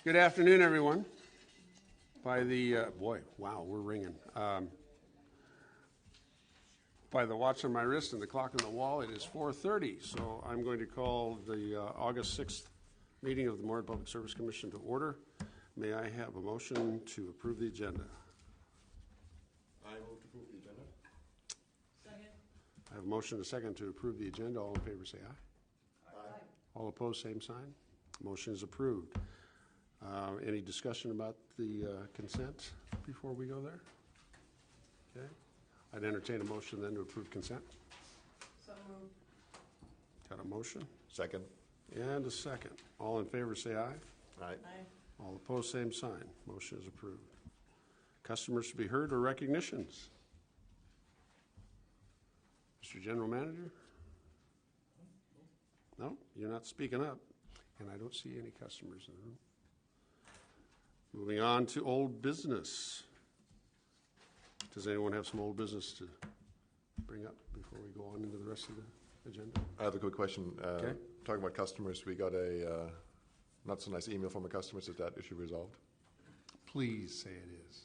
Good afternoon, everyone. By the, boy, wow, we're ringing. By the watch on my wrist and the clock on the wall, it is 4:30, so I'm going to call the August 6th meeting of the Moorhead Public Service Commission to order. May I have a motion to approve the agenda? I move to approve the agenda. Second. I have a motion and a second to approve the agenda. All in favor say aye. Aye. All opposed, same sign. Motion is approved. Any discussion about the consent before we go there? Okay. I'd entertain a motion then to approve consent. So moved. Got a motion? Second. And a second. All in favor say aye. Aye. Aye. All opposed, same sign. Motion is approved. Customers to be heard or recognitions? Mr. General Manager? No, you're not speaking up. And I don't see any customers in the room. Moving on to old business. Does anyone have some old business to bring up before we go on into the rest of the agenda? I have a quick question. Okay. Talking about customers, we got a not so nice email from a customer. Is that issue resolved? Please say it is.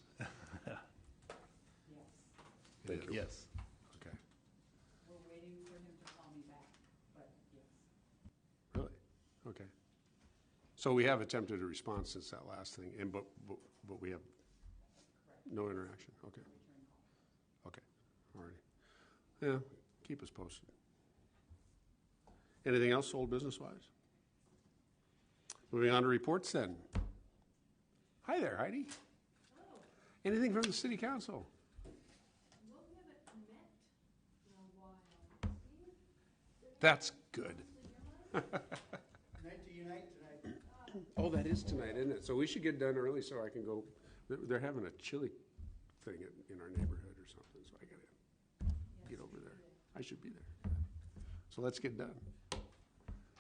Yes. Thank you. Yes. Okay. We're waiting for him to call me back, but yes. Really? Okay. So we have attempted a response since that last thing, and but we have no interaction. Okay. Return call. Okay. All righty. Yeah. Keep us posted. Anything else, old business wise? Moving on to reports then. Hi there, Heidi. Oh, Anything from the city council? well, we haven't met in a while. Steve? That's good. Night to unite tonight. Oh, that is tonight, isn't it? So we should get done early so I can go. They're having a chili thing in our neighborhood or something, so I got to get over there. I should be there. So let's get done.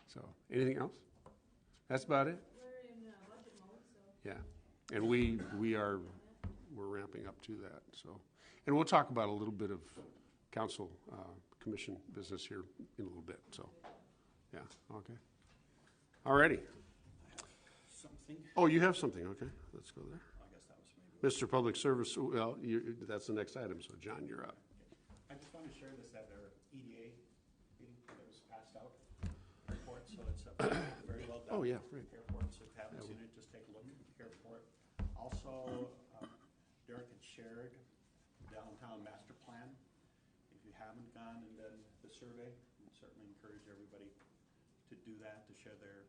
So anything else? That's about it? We're in budget mode, so. Yeah. And we're ramping up to that. So, and we'll talk about a little bit of council commission business here in a little bit. So, yeah. Okay. All righty. Something. Oh, you have something. Okay. Let's go there. I guess that was maybe. Mr. Public Service, well, that's the next item. So, John, you're up. I just want to share this at our EDA meeting that was passed out. Report, so it's very well done. Oh, yeah, right. Airport, so if you haven't seen it, just take a look at the airport. Also, Derek had shared downtown master plan. If you haven't gone and done the survey, I certainly encourage everybody to do that, to share their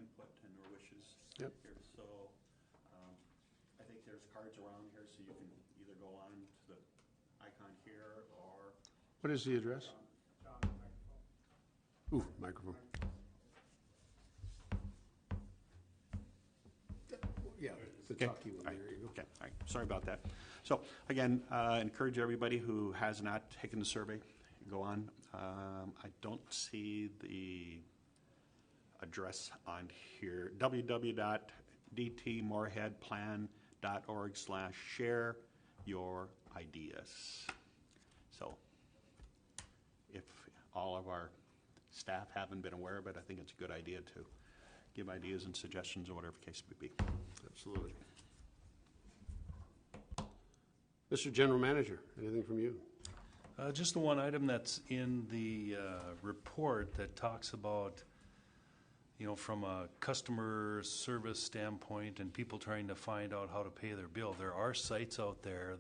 input and their wishes Yep. here. So I think there's cards around here, so you can either go on to the icon here or What is the address? Ooh, microphone. Yeah, the talkie one. There you go. Okay, all right. Sorry about that. So again, encourage everybody who has not taken the survey, go on. I don't see the address on here. www.dtmoorheadplan.org/share your ideas. So if all of our staff haven't been aware of it, I think it's a good idea to give ideas and suggestions or whatever the case may be. Absolutely. Mr. General Manager, anything from you? Just the one item that's in the report that talks about, from a customer service standpoint and people trying to find out how to pay their bill. There are sites out there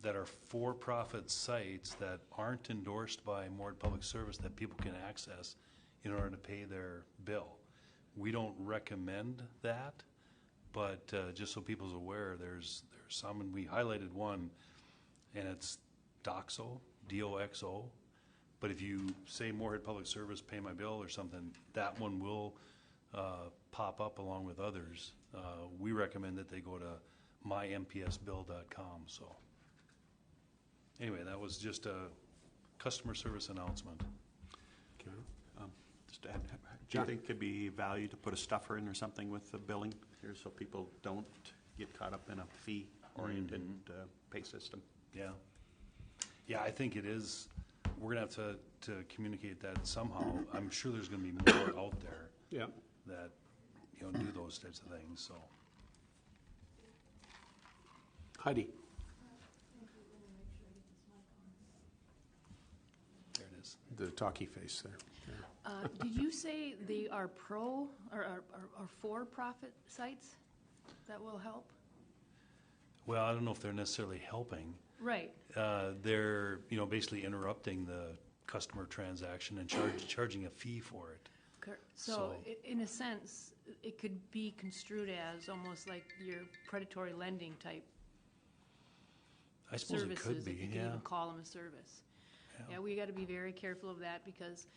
that are for-profit sites that aren't endorsed by Moorhead Public Service that people can access in order to pay their bill. We don't recommend that, but just so people's aware, there's some, and we highlighted one, and it's Doxo, D-O-X-O. But if you say Moorhead Public Service, pay my bill or something, that one will pop up along with others. We recommend that they go to mympsbill.com. So anyway, that was just a customer service announcement. Okay. Just to add, do you think it could be value to put a stuffer in or something with the billing here so people don't get caught up in a fee-oriented pay system? Yeah. Yeah, I think it is. We're going to have to communicate that somehow. I'm sure there's going to be more out there Yeah. that do those types of things, so. Heidi? There it is. The talkie face there. Did you say they are pro or for-profit sites that will help? Well, I don't know if they're necessarily helping. Right. They're, basically interrupting the customer transaction and charging a fee for it. So, So- in a sense, it could be construed as almost like your predatory lending type I suppose services, it could be, if you can yeah. even call them a service. Yeah, we got to be very careful of that because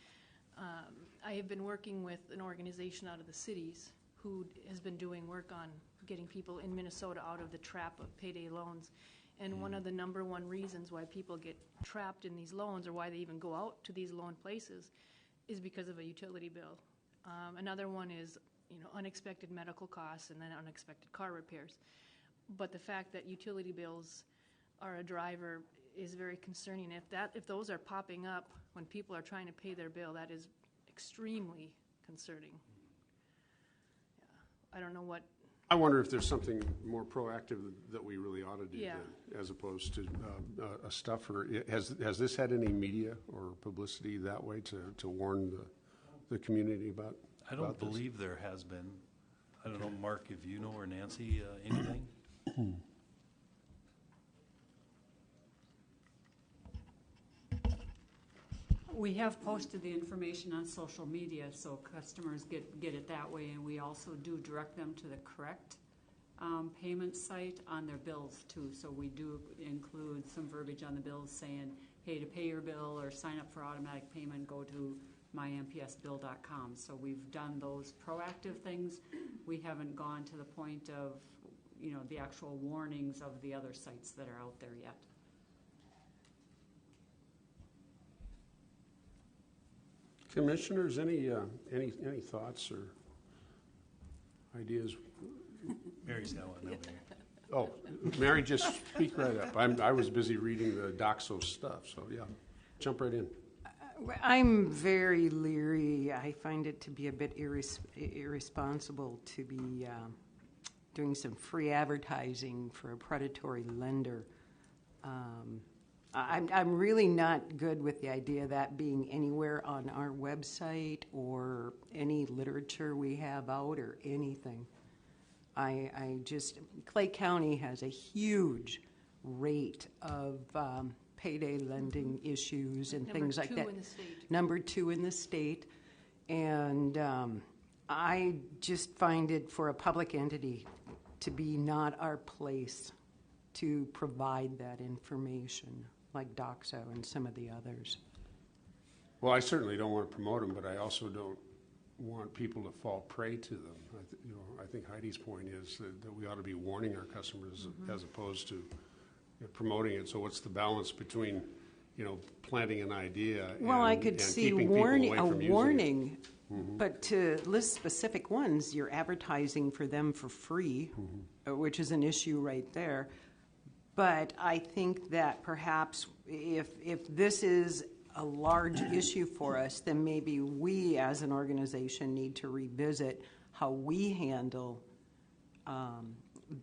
I have been working with an organization out of the cities who has been doing work on getting people in Minnesota out of the trap of payday loans. And one of the number one reasons why people get trapped in these loans or why they even go out to these loan places is because of a utility bill. Another one is, unexpected medical costs and then unexpected car repairs. But the fact that utility bills are a driver is very concerning. If those are popping up when people are trying to pay their bill, that is extremely concerning. Yeah. I don't know what. I wonder if there's something more proactive that we really ought to do Yeah. then, as opposed to a stuffer. Has this had any media or publicity that way to warn the community about? I don't about this? believe there has been. I don't know, Mark, if you know, or Nancy, anything? We have posted the information on social media, so customers get it that way, and we also do direct them to the correct payment site on their bills too. So we do include some verbiage on the bills saying, hey, to pay your bill or sign up for automatic payment, go to mympsbill.com. So we've done those proactive things. We haven't gone to the point of, the actual warnings of the other sites that are out there yet. Commissioners, any thoughts or ideas? Mary's got one over here. Oh, Mary, just speak right up. I was busy reading the Doxo stuff, so yeah, jump right in. I'm very leery. I find it to be a bit irresponsible to be doing some free advertising for a predatory lender. I'm really not good with the idea of that being anywhere on our website or any literature we have out or anything. Clay County has a huge rate of payday lending issues and things like that. Number 2 in the state. Number 2 in the state. And I just find it for a public entity to be not our place to provide that information, like Doxo and some of the others. Well, I certainly don't want to promote them, but I also don't want people to fall prey to them. I think Heidi's point is that we ought to be warning our customers as opposed to promoting it. So what's the balance between, planting an idea Well, I and could see keeping people away from using it? warning, but to list specific ones, you're advertising for them for free, which is an issue right there. But I think that perhaps if this is a large issue for us, then maybe we as an organization need to revisit how we handle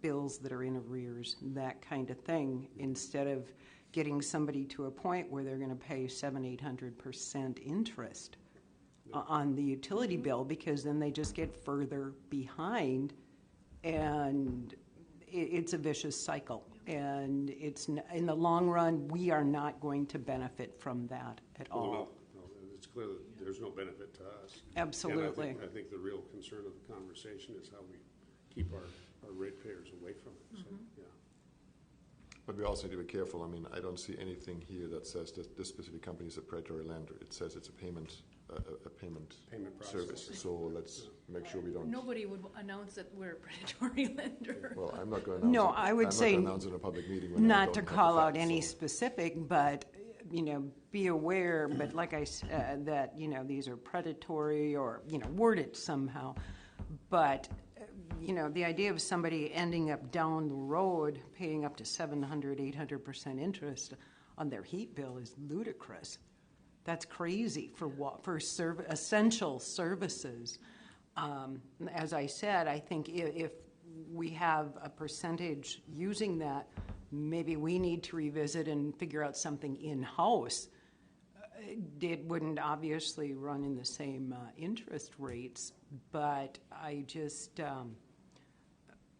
bills that are in arrears, that kind of thing, instead of getting somebody to a point where they're going to pay 700-800% interest on the utility bill, because then they just get further behind, and it's a vicious cycle. And in the long run, we are not going to benefit from that at all. Well, no, it's clear that there's no benefit to us. Absolutely. And I think the real concern of the conversation is how we keep our ratepayers away from it. So, yeah. But we also need to be careful. I mean, I don't see anything here that says that this specific company is a predatory lender. It says it's a payment service. So let's make sure we don't. Nobody would announce that we're a predatory lender. Well, I'm not going to announce No, it. I would I'm say not going to announce it in a public meeting. When I not don't to have the call out facts, any so. specific, but be aware. But like I said, that these are predatory or word it somehow. But the idea of somebody ending up down the road paying up to 700-800% interest on their heat bill is ludicrous. That's crazy for essential services. As I said, I think if we have a percentage using that, maybe we need to revisit and figure out something in-house. It wouldn't obviously run in the same interest rates, but I just,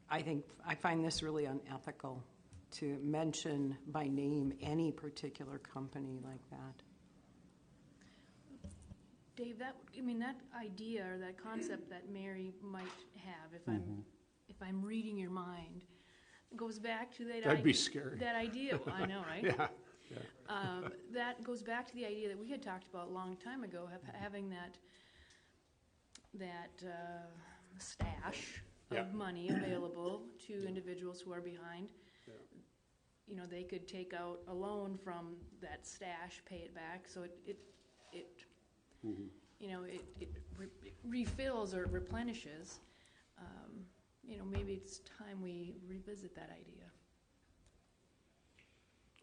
I find this really unethical to mention by name any particular company like that. Dave, that idea or that concept that Mary might have, if I'm reading your mind, goes back to that. That'd be scary. That idea, I know, right? Yeah. That goes back to the idea that we had talked about a long time ago, having that stash of money available to individuals who are behind. Yeah. You know, they could take out a loan from that stash, pay it back, so it you know, it refills or replenishes. You know, maybe it's time we revisit that idea.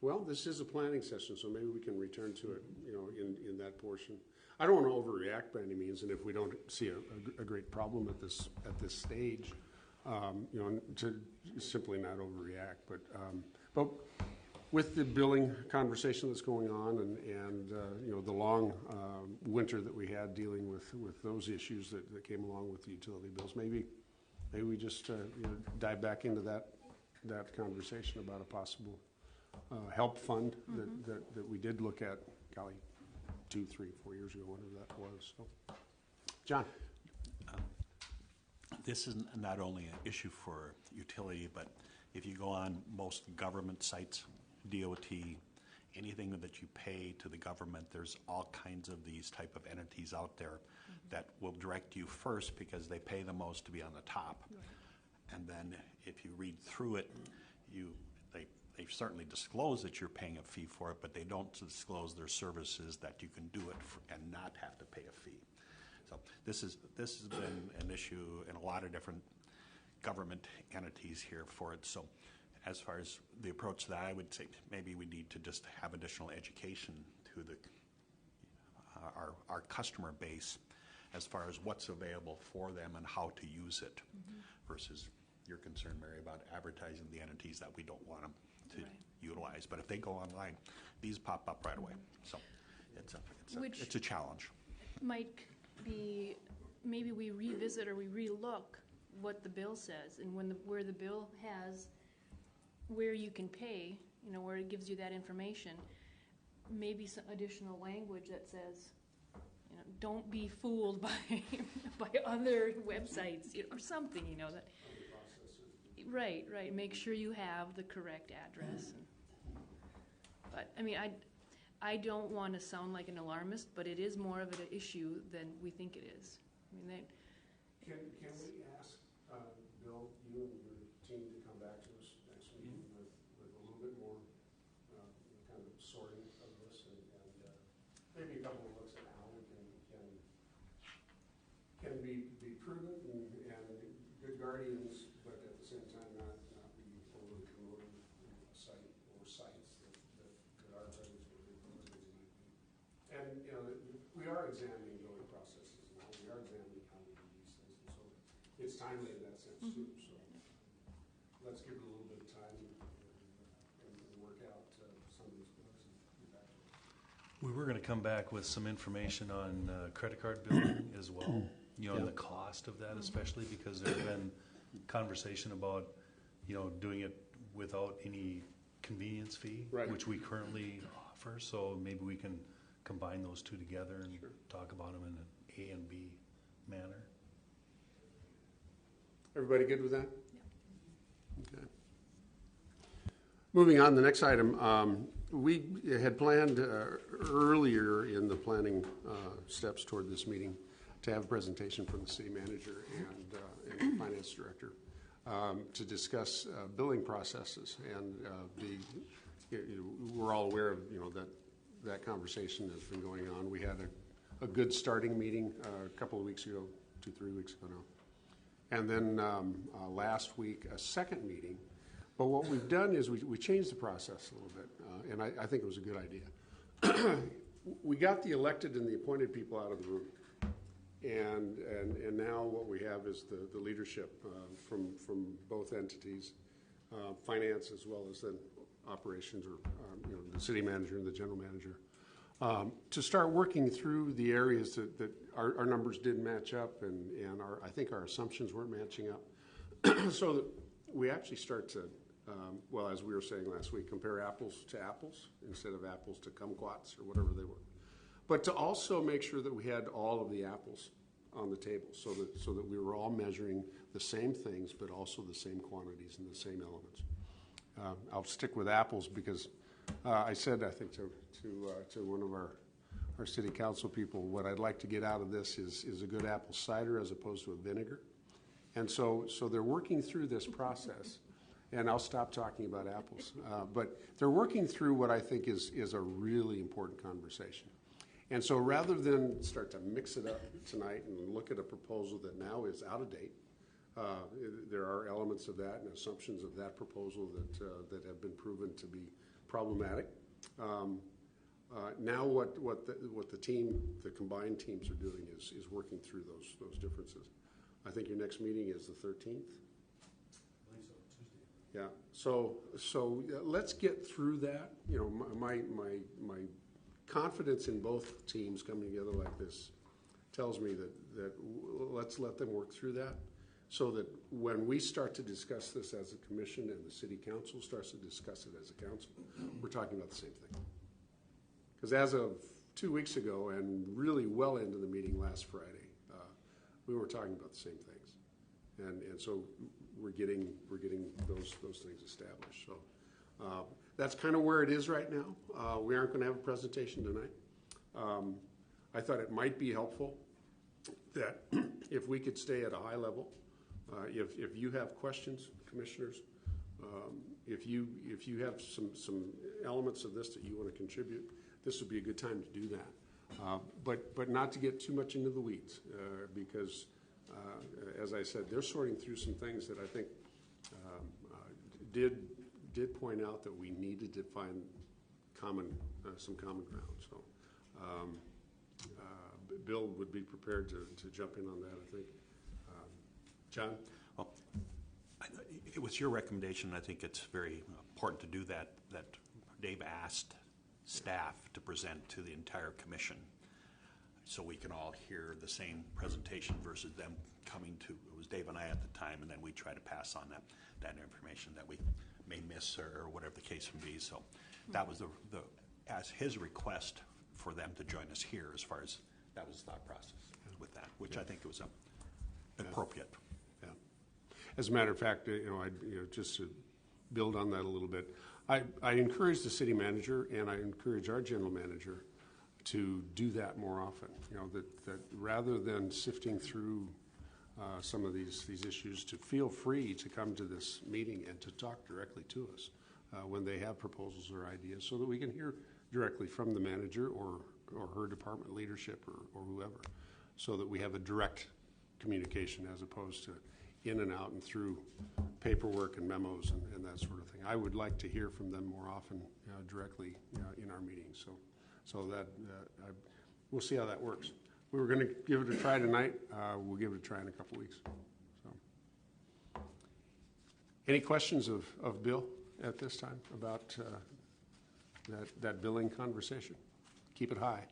Well, this is a planning session, so maybe we can return to it, you know, in that portion. I don't want to overreact by any means, and if we don't see a great problem at this stage, you know, to simply not overreact. But with the billing conversation that's going on, and you know, the long winter that we had dealing with those issues that came along with the utility bills, maybe we just you know, dive back into that conversation about a possible help fund that we did look at, golly, 2, 3, 4 years ago, whenever that was. So, John. This is not only an issue for utility, but if you go on most government sites, DOT, anything that you pay to the government, there's all kinds of these type of entities out there that will direct you first because they pay the most to be on the top. And then if you read through it, they certainly disclose that you're paying a fee for it, but they don't disclose their services that you can do it and not have to pay a fee. So this has been an issue in a lot of different government entities here for it. So as far as the approach to that, I would say maybe we need to just have additional education to our customer base as far as what's available for them and how to use it versus your concern, Mary, about advertising the entities that we don't want them to utilize. But if they go online, these pop up right away. So it's a challenge. Might be, maybe we revisit or we relook what the bill says, and where the bill has where you can pay, you know, where it gives you that information, maybe some additional language that says, you know, don't be fooled by by other websites, you know, or something, you know, that. Right. Make sure you have the correct address. But I mean, I don't want to sound like an alarmist, but it is more of an issue than we think it is. I mean, can we ask Bill, you and your team to come back to us next meeting with a little bit more kind of sorting of this, and maybe a couple of looks at how we can be prudent and good guardians, but at the same time not be overly promoting a site or sites that are present for the might be. And you know, we are examining billing processes now. We are examining how we do these things, and so it's timely in that sense too. So let's give it a little bit of time and work out some of these bugs and get back to it. We were going to come back with some information on credit card billing as well, you know, and the cost of that, especially because there's been conversation about, you know, doing it without any convenience fee, which we currently offer. So maybe we can combine those two together and talk about them in an A and B manner. Everybody good with that? Yeah. Okay. Moving on, the next item. We had planned earlier in the planning steps toward this meeting to have a presentation from the city manager and the finance director to discuss billing processes. And we're all aware of, you know, that conversation has been going on. We had a good starting meeting a couple of weeks ago, 2-3 weeks ago now. And then last week, a second meeting. But what we've done is we changed the process a little bit, and I think it was a good idea. We got the elected and the appointed people out of the room. And now what we have is the leadership from both entities, finance as well as then operations, or the city manager and the general manager, to start working through the areas that our numbers didn't match up, and I think our assumptions weren't matching up, so that we actually start to, well, as we were saying last week, compare apples to apples instead of apples to kumquats or whatever they were. But to also make sure that we had all of the apples on the table, so that we were all measuring the same things, but also the same quantities and the same elements. I'll stick with apples because I said, I think, to one of our city council people, what I'd like to get out of this is a good apple cider as opposed to a vinegar. And so they're working through this process, and I'll stop talking about apples. But they're working through what I think is a really important conversation. And so rather than start to mix it up tonight and look at a proposal that now is out of date, there are elements of that and assumptions of that proposal that have been proven to be problematic. Now what the combined teams are doing is working through those differences. I think your next meeting is the 13th. I believe so, Tuesday. Yeah. So let's get through that. My confidence in both teams coming together like this tells me that let's let them work through that, so that when we start to discuss this as a commission and the city council starts to discuss it as a council, we're talking about the same thing. Because as of 2 weeks ago and really well into the meeting last Friday, we were talking about the same things, and so we're getting those things established. So that's kind of where it is right now. We aren't going to have a presentation tonight. I thought it might be helpful that if we could stay at a high level, if you have questions, commissioners, if you have some elements of this that you want to contribute, this would be a good time to do that. But not to get too much into the weeds, because as I said, they're sorting through some things that I think did point out that we needed to find some common ground. So Bill would be prepared to jump in on that, I think. John? Well, it was your recommendation. I think it's very important to do that Dave asked staff to present to the entire commission, so we can all hear the same presentation versus them coming to, it was Dave and I at the time, and then we try to pass on that information that we may miss or whatever the case may be. So that was as his request for them to join us here, as far as that was the thought process with that, which I think was appropriate. Yeah. As a matter of fact, just to build on that a little bit, I encourage the city manager and I encourage our general manager to do that more often. That rather than sifting through some of these issues, to feel free to come to this meeting and to talk directly to us when they have proposals or ideas, so that we can hear directly from the manager or her department leadership or whoever, so that we have a direct communication as opposed to in and out and through paperwork and memos and that sort of thing. I would like to hear from them more often directly in our meetings. So that we'll see how that works. We were going to give it a try tonight. We'll give it a try in a couple weeks. So, any questions of Bill at this time about that billing conversation? Keep it high.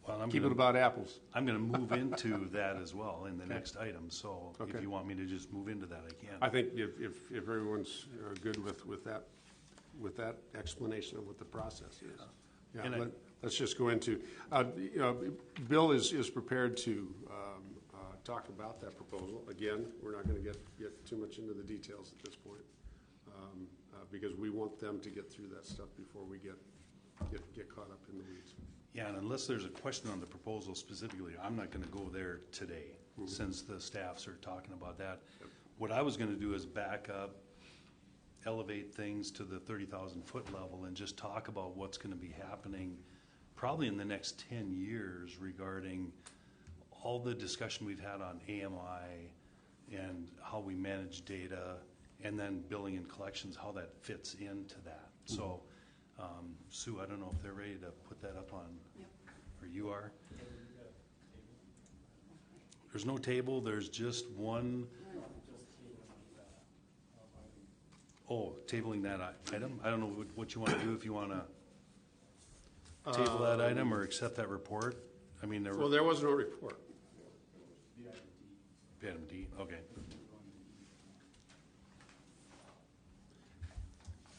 Well, Keep it about apples. I'm going to move into that as well in the next item. So if you want me to just move into that, I can. I think if everyone's good with that explanation of what the process is. Yeah, let's just go into. Bill is prepared to talk about that proposal. Again, we're not going to get too much into the details at this point because we want them to get through that stuff before we get caught up in the weeds. Yeah, and unless there's a question on the proposal specifically, I'm not going to go there today, since the staffs are talking about that. Yep. What I was going to do is back up, elevate things to the 30,000-foot level, and just talk about what's going to be happening probably in the next 10 years regarding all the discussion we've had on AMI and how we manage data, and then billing and collections, how that fits into that. So. Sue, I don't know if they're ready to put that up on, or you are? There's no table, there's just one, oh, tabling that item? I don't know what you want to do, if you want to table that item or accept that report? I mean, Well, there was no report. Item D, okay.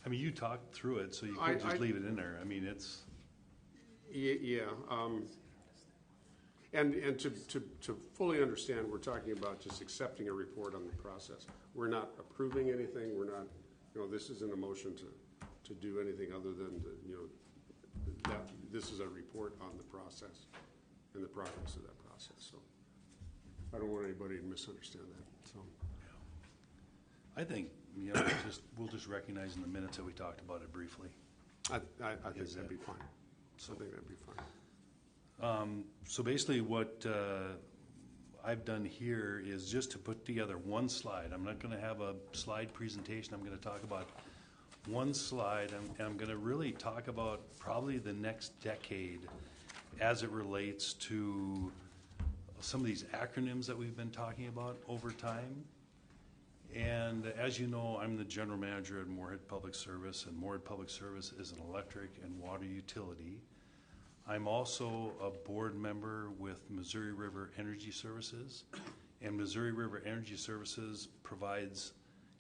I mean, you talked through it, so you could just leave it in there. I mean, it's, Yeah, and to fully understand, we're talking about just accepting a report on the process. We're not approving anything, we're not, this isn't a motion to do anything other than, that this is a report on the process and the progress of that process, so I don't want anybody to misunderstand that, so. I think, we'll just recognize in the minutes that we talked about it briefly. I think that'd be fine. So I think that'd be fine. So basically what I've done here is just to put together one slide. I'm not going to have a slide presentation. I'm going to talk about one slide, and I'm going to really talk about probably the next decade as it relates to some of these acronyms that we've been talking about over time. And as you know, I'm the general manager at Moorhead Public Service, and Moorhead Public Service is an electric and water utility. I'm also a board member with Missouri River Energy Services, and Missouri River Energy Services provides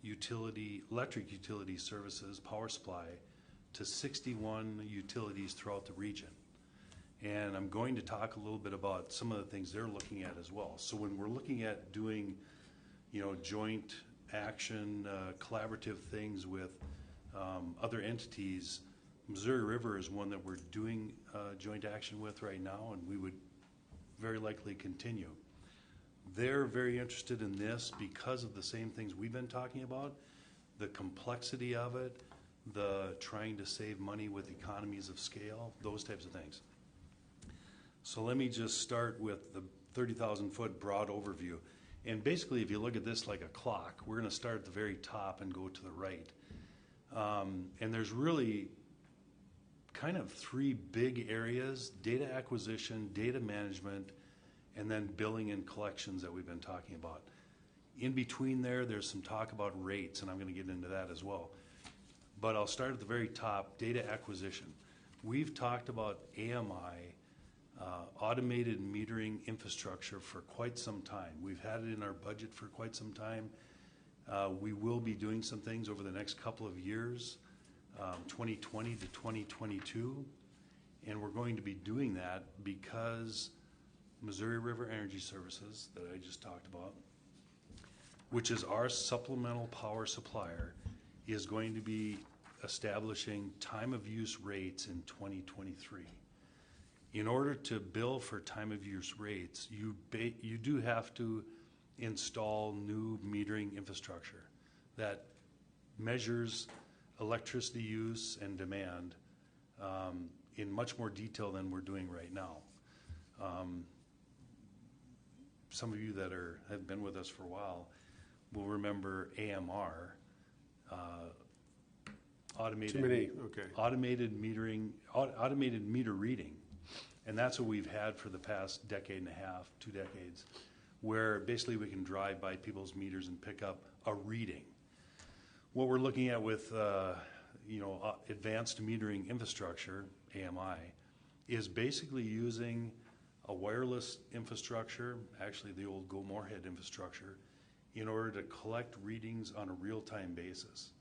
electric utility services, power supply, to 61 utilities throughout the region. And I'm going to talk a little bit about some of the things they're looking at as well. So when we're looking at doing, joint action, collaborative things with other entities, Missouri River is one that we're doing joint action with right now, and we would very likely continue. They're very interested in this because of the same things we've been talking about, the complexity of it, the trying to save money with economies of scale, those types of things. So let me just start with the 30,000-foot broad overview. And basically, if you look at this like a clock, we're going to start at the very top and go to the right. And there's really kind of three big areas: data acquisition, data management, and then billing and collections that we've been talking about. In between there's some talk about rates, and I'm going to get into that as well. But I'll start at the very top, data acquisition. We've talked about AMI, automated metering infrastructure, for quite some time. We've had it in our budget for quite some time. We will be doing some things over the next couple of years, 2020 to 2022, and we're going to be doing that because Missouri River Energy Services, that I just talked about, which is our supplemental power supplier, is going to be establishing time of use rates in 2023. In order to bill for time of use rates, you do have to install new metering infrastructure that measures electricity use and demand in much more detail than we're doing right now. Some of you that have been with us for a while will remember AMR, automated metering, automated meter reading. And that's what we've had for the past decade and a half, 2 decades, where basically we can drive by people's meters and pick up a reading. What we're looking at with advanced metering infrastructure, AMI, is basically using a wireless infrastructure, actually the old Go Moorhead infrastructure, in order to collect readings on a real-time basis.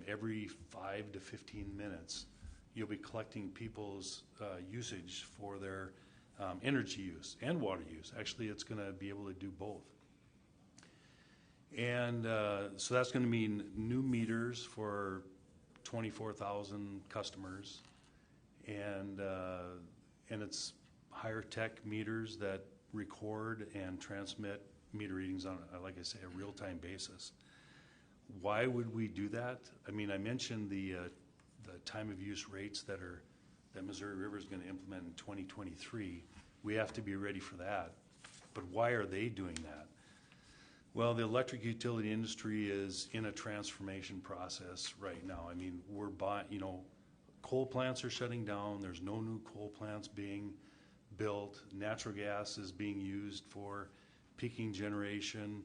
Every 5 to 15 minutes, you'll be collecting people's usage for their energy use and water use. Actually, it's going to be able to do both. And so that's going to mean new meters for 24,000 customers, and it's higher tech meters that record and transmit meter readings on, like I say, a real-time basis. Why would we do that? I mean, I mentioned the time of use rates that Missouri River is going to implement in 2023. We have to be ready for that. But why are they doing that? Well, the electric utility industry is in a transformation process right now. I mean, we're buying, coal plants are shutting down. There's no new coal plants being built. Natural gas is being used for peaking generation.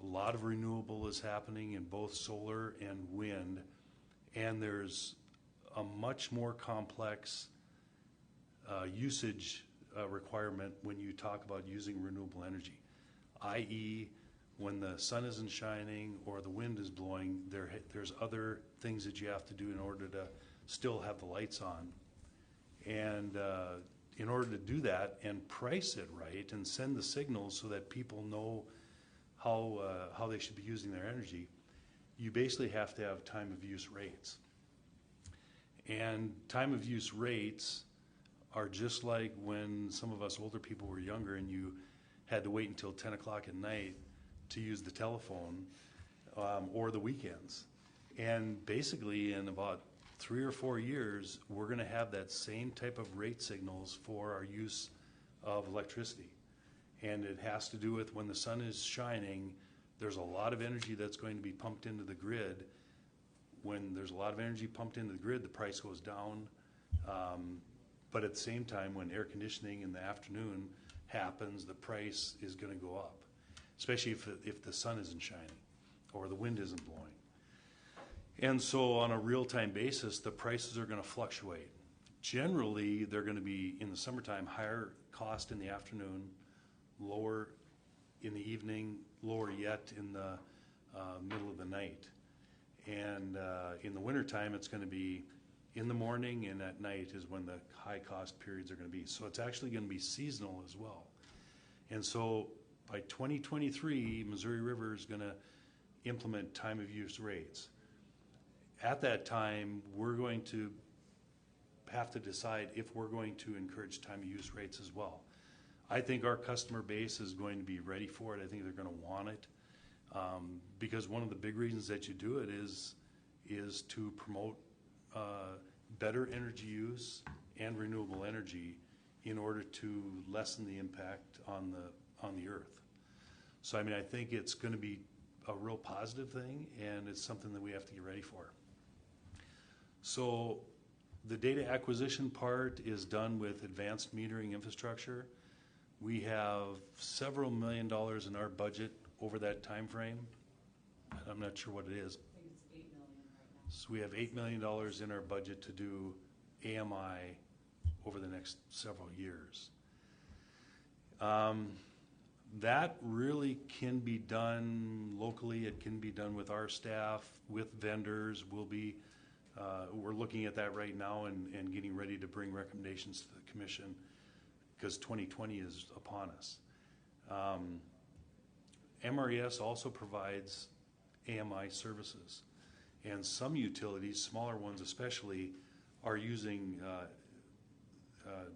A lot of renewable is happening in both solar and wind, and there's a much more complex usage requirement when you talk about using renewable energy, i.e., when the sun isn't shining or the wind is blowing, there's other things that you have to do in order to still have the lights on. And in order to do that and price it right and send the signals so that people know how they should be using their energy, you basically have to have time of use rates. And time of use rates are just like when some of us older people were younger and you had to wait until 10 o'clock at night to use the telephone or the weekends. And basically in about 3 or 4 years, we're going to have that same type of rate signals for our use of electricity. And it has to do with when the sun is shining, there's a lot of energy that's going to be pumped into the grid. When there's a lot of energy pumped into the grid, the price goes down. But at the same time, when air conditioning in the afternoon happens, the price is going to go up, especially if the sun isn't shining or the wind isn't blowing. And so on a real-time basis, the prices are going to fluctuate. Generally, they're going to be, in the summertime, higher cost in the afternoon, lower in the evening, lower yet in the middle of the night. And in the wintertime, it's going to be in the morning and at night is when the high-cost periods are going to be. So it's actually going to be seasonal as well. And so by 2023, Missouri River is going to implement time-of-use rates. At that time, we're going to have to decide if we're going to encourage time-of-use rates as well. I think our customer base is going to be ready for it. I think they're going to want it because one of the big reasons that you do it is to promote better energy use and renewable energy in order to lessen the impact on the earth. So I mean, I think it's going to be a real positive thing, and it's something that we have to get ready for. So the data acquisition part is done with advanced metering infrastructure. We have several $1 million in our budget over that time frame. I'm not sure what it is. I think it's $8 million right now. So we have $8 million in our budget to do AMI over the next several years. That really can be done locally. It can be done with our staff, with vendors. We're looking at that right now and getting ready to bring recommendations to the commission because 2020 is upon us. MRES also provides AMI services, and some utilities, smaller ones especially, are using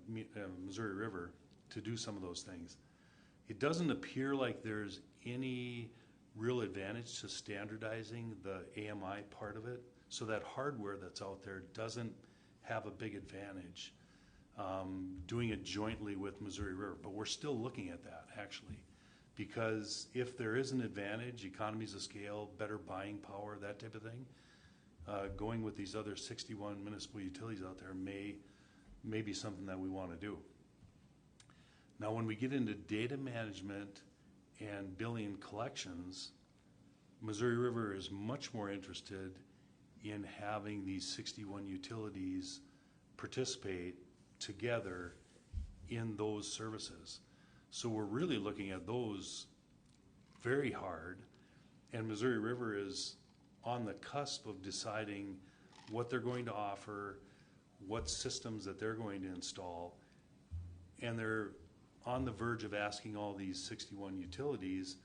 Missouri River to do some of those things. It doesn't appear like there's any real advantage to standardizing the AMI part of it, so that hardware that's out there doesn't have a big advantage doing it jointly with Missouri River. But we're still looking at that, actually, because if there is an advantage, economies of scale, better buying power, that type of thing, going with these other 61 municipal utilities out there may be something that we want to do. Now, when we get into data management and billing and collections, Missouri River is much more interested in having these 61 utilities participate together in those services. So we're really looking at those very hard, and Missouri River is on the cusp of deciding what they're going to offer, what systems that they're going to install, and they're on the verge of asking all these 61 utilities,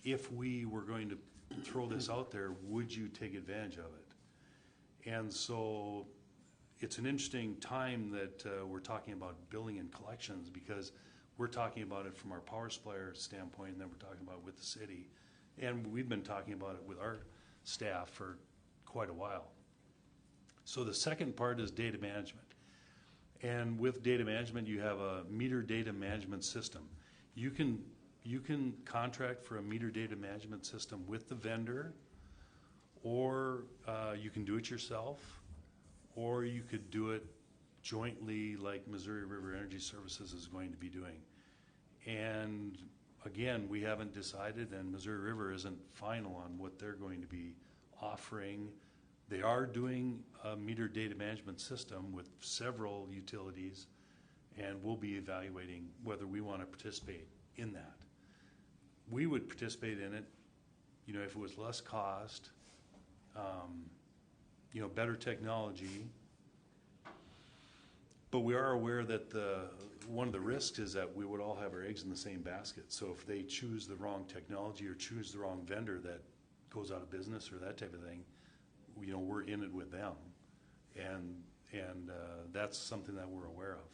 if we were going to throw this out there, would you take advantage of it? And so it's an interesting time that we're talking about billing and collections, because we're talking about it from our power supplier standpoint, and then we're talking about it with the city. And we've been talking about it with our staff for quite a while. So the second part is data management. And with data management, you have a meter data management system. You can contract for a meter data management system with the vendor, or you can do it yourself, or you could do it jointly like Missouri River Energy Services is going to be doing. And again, we haven't decided, and Missouri River isn't final on what they're going to be offering. They are doing a meter data management system with several utilities, and we'll be evaluating whether we want to participate in that. We would participate in it, you know, if it was less cost, you know, better technology. But we are aware that one of the risks is that we would all have our eggs in the same basket. So if they choose the wrong technology or choose the wrong vendor that goes out of business or that type of thing, you know, we're in it with them, and that's something that we're aware of.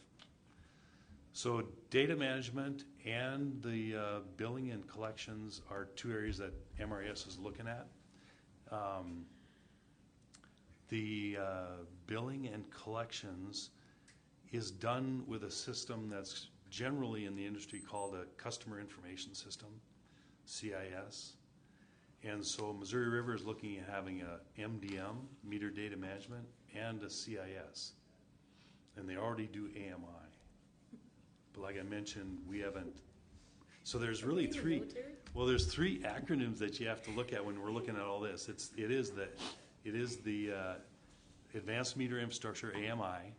So data management and the billing and collections are two areas that MRS is looking at. The billing and collections is done with a system that's generally in the industry called a customer information system, CIS. And so Missouri River is looking at having a MDM, meter data management, and a CIS. And they already do AMI. But like I mentioned, we haven't. So there's really three. Well, there's three acronyms that you have to look at when we're looking at all this. It is the Advanced Meter Infrastructure, AMI,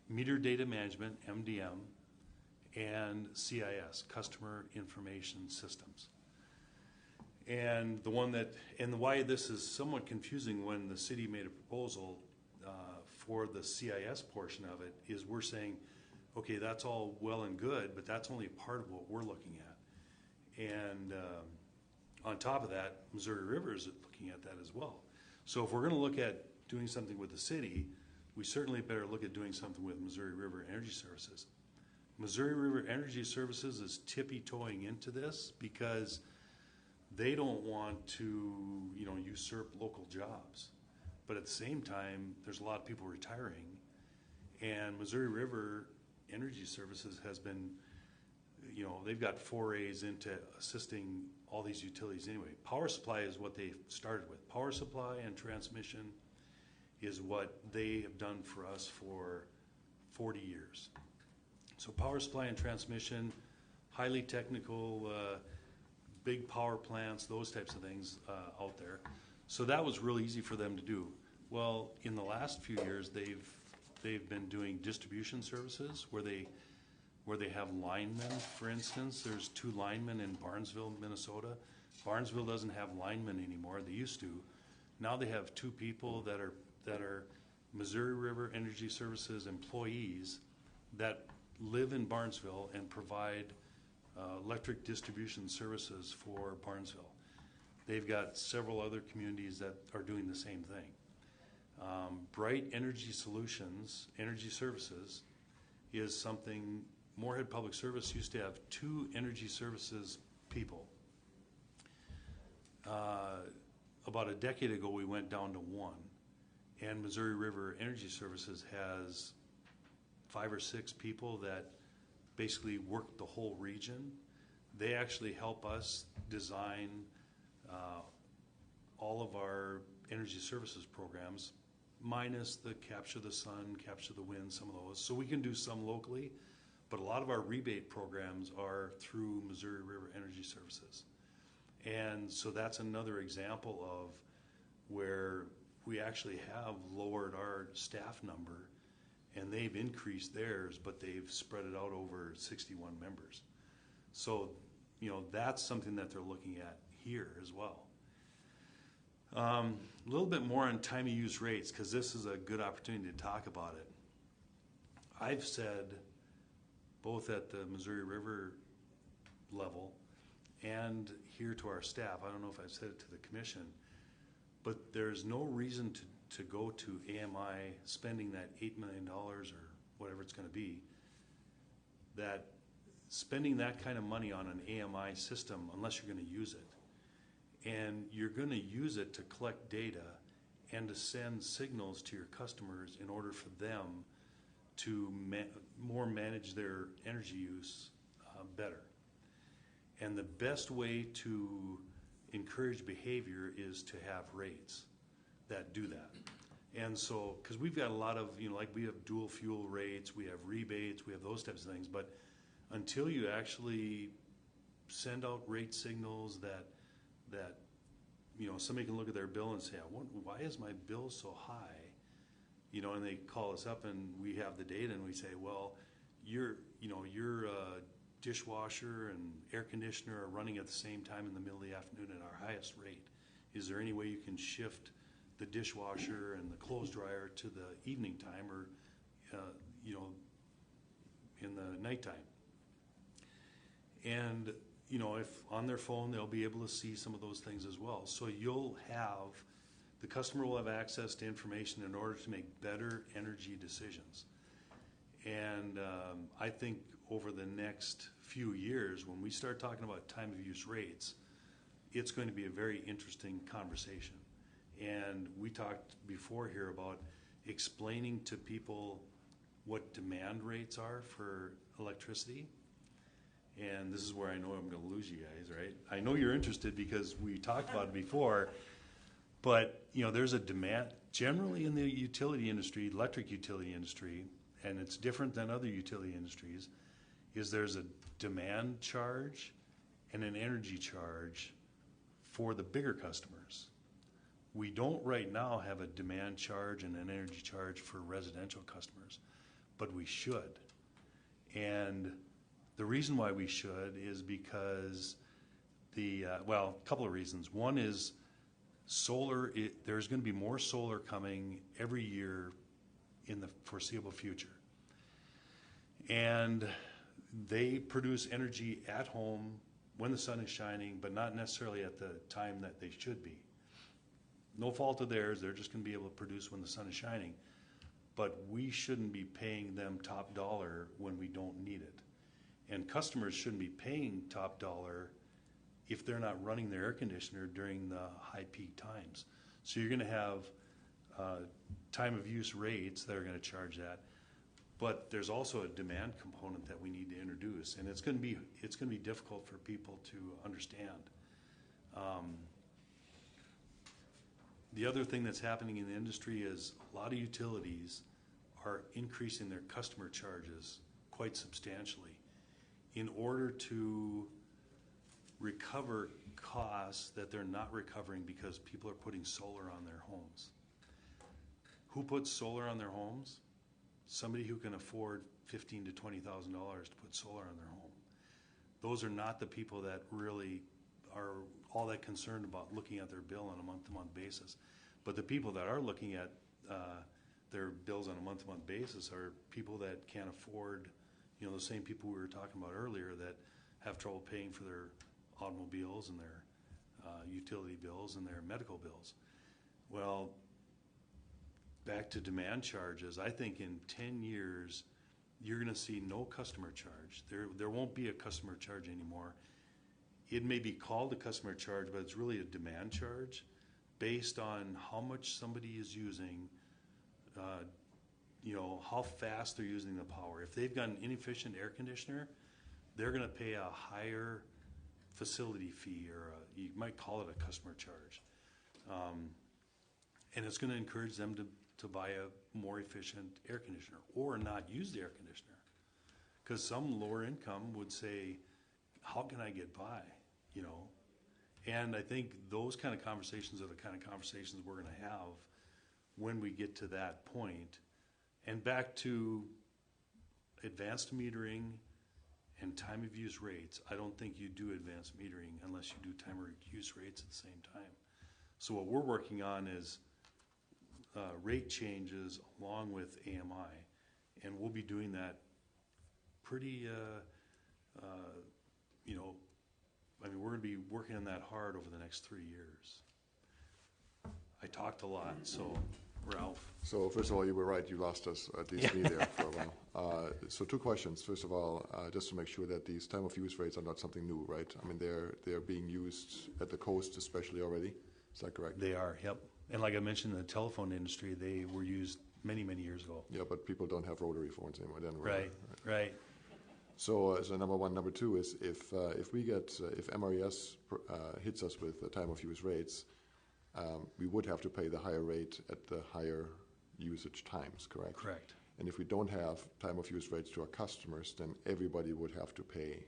Meter Data Management, MDM, and CIS, Customer Information Systems. And why this is somewhat confusing when the city made a proposal for the CIS portion of it is we're saying, okay, that's all well and good, but that's only part of what we're looking at. And on top of that, Missouri River is looking at that as well. So if we're going to look at doing something with the city, we certainly better look at doing something with Missouri River Energy Services. Missouri River Energy Services is tippy-toeing into this because they don't want to, you know, usurp local jobs. But at the same time, there's a lot of people retiring, and Missouri River Energy Services has been, you know, they've got forays into assisting all these utilities anyway. Power supply is what they started with. Power supply and transmission is what they have done for us for 40 years. So power supply and transmission, highly technical, big power plants, those types of things out there. So that was really easy for them to do. Well, in the last few years, they've been doing distribution services where they have linemen, for instance. There's 2 linemen in Barnesville, Minnesota. Barnesville doesn't have linemen anymore. They used to. Now they have 2 people that are Missouri River Energy Services employees that live in Barnesville and provide electric distribution services for Barnesville. They've got several other communities that are doing the same thing. Bright Energy Solutions, Energy Services, is something. Moorhead Public Service used to have 2 energy services people. About a decade ago, we went down to 1, and Missouri River Energy Services has 5 or 6 people that basically work the whole region. They actually help us design all of our energy services programs, minus the capture the sun, capture the wind, some of those. So we can do some locally, but a lot of our rebate programs are through Missouri River Energy Services. And so that's another example of where we actually have lowered our staff number, and they've increased theirs, but they've spread it out over 61 members. So, you know, that's something that they're looking at here as well. A little bit more on time of use rates, because this is a good opportunity to talk about it. I've said, both at the Missouri River level and here to our staff, I don't know if I've said it to the commission, but there's no reason to go to AMI spending that $8 million or whatever it's going to be, that spending that kind of money on an AMI system unless you're going to use it. And you're going to use it to collect data and to send signals to your customers in order for them to more manage their energy use better. And the best way to encourage behavior is to have rates that do that. And so, because we've got a lot of, you know, like we have dual fuel rates, we have rebates, we have those types of things, but until you actually send out rate signals that somebody can look at their bill and say, why is my bill so high? And they call us up and we have the data and we say, well, your dishwasher and air conditioner are running at the same time in the middle of the afternoon at our highest rate. Is there any way you can shift the dishwasher and the clothes dryer to the evening time or, in the nighttime? And, if on their phone, they'll be able to see some of those things as well. So the customer will have access to information in order to make better energy decisions. And I think over the next few years, when we start talking about time of use rates, it's going to be a very interesting conversation. And we talked before here about explaining to people what demand rates are for electricity. And this is where I know I'm going to lose you guys, right? I know you're interested because we talked about it before, but there's a demand generally in the utility industry, electric utility industry, and it's different than other utility industries, is there's a demand charge and an energy charge for the bigger customers. We don't right now have a demand charge and an energy charge for residential customers, but we should. And the reason why we should is because a couple of reasons. One is solar, there's going to be more solar coming every year in the foreseeable future. And they produce energy at home when the sun is shining, but not necessarily at the time that they should be. No fault of theirs, they're just going to be able to produce when the sun is shining. But we shouldn't be paying them top dollar when we don't need it. And customers shouldn't be paying top dollar if they're not running their air conditioner during the high peak times. So you're going to have time of use rates that are going to charge that. But there's also a demand component that we need to introduce, and it's going to be difficult for people to understand. The other thing that's happening in the industry is a lot of utilities are increasing their customer charges quite substantially in order to recover costs that they're not recovering because people are putting solar on their homes. Who puts solar on their homes? Somebody who can afford $15,000 to $20,000 to put solar on their home. Those are not the people that really are all that concerned about looking at their bill on a month-to-month basis. But the people that are looking at their bills on a month-to-month basis are people that can't afford, the same people we were talking about earlier that have trouble paying for their automobiles and their utility bills and their medical bills. Well, back to demand charges, I think in 10 years, you're going to see no customer charge. There won't be a customer charge anymore. It may be called a customer charge, but it's really a demand charge based on how much somebody is using, how fast they're using the power. If they've got an inefficient air conditioner, they're going to pay a higher facility fee, or you might call it a customer charge. And it's going to encourage them to buy a more efficient air conditioner or not use the air conditioner. Because some lower income would say, how can I get by, And I think those kind of conversations are the kind of conversations we're going to have when we get to that point. And back to advanced metering and time of use rates, I don't think you do advanced metering unless you do time of use rates at the same time. So what we're working on is rate changes along with AMI, and we'll be doing that pretty, we're going to be working on that hard over the next 3 years. I talked a lot, so Ralph. So first of all, you were right. You lost us, at least me there for a while. So two questions. First of all, just to make sure that these time of use rates are not something new, right? I mean, they're being used at the coast especially already. Is that correct? They are, yep. And like I mentioned, in the telephone industry, they were used many, many years ago. Yeah, but people don't have rotary phones anymore. Then, Right. So number one. Number two is if MRES hits us with the time of use rates, we would have to pay the higher rate at the higher usage times, correct? Correct. And if we don't have time of use rates to our customers, then everybody would have to pay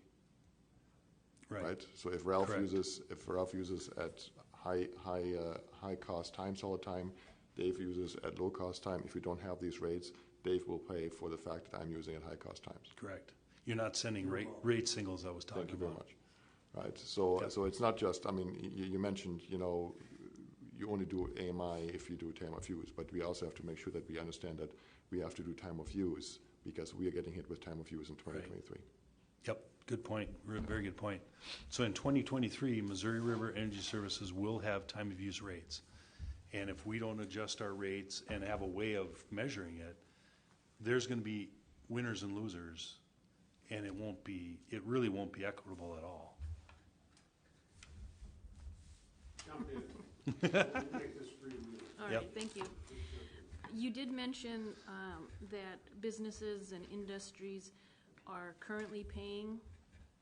right? So if Ralph Correct. uses at high cost times all the time, Dave uses at low cost time. If we don't have these rates, Dave will pay for the fact that I'm using at high cost times. Correct. You're not sending rate singles I was talking Thank you about. very much. Right. So Yep. so it's not just. I mean, you mentioned you only do AMI if you do time of use, but we also have to make sure that we understand that we have to do time of use because we are getting hit with time of use in 2023. Yep, good point. Very good point. So in 2023, Missouri River Energy Services will have time of use rates. And if we don't adjust our rates and have a way of measuring it, there's going to be winners and losers, and it really won't be equitable at all. Jump in. We'll make this free. All Yep. right, thank you. You did mention that businesses and industries are currently paying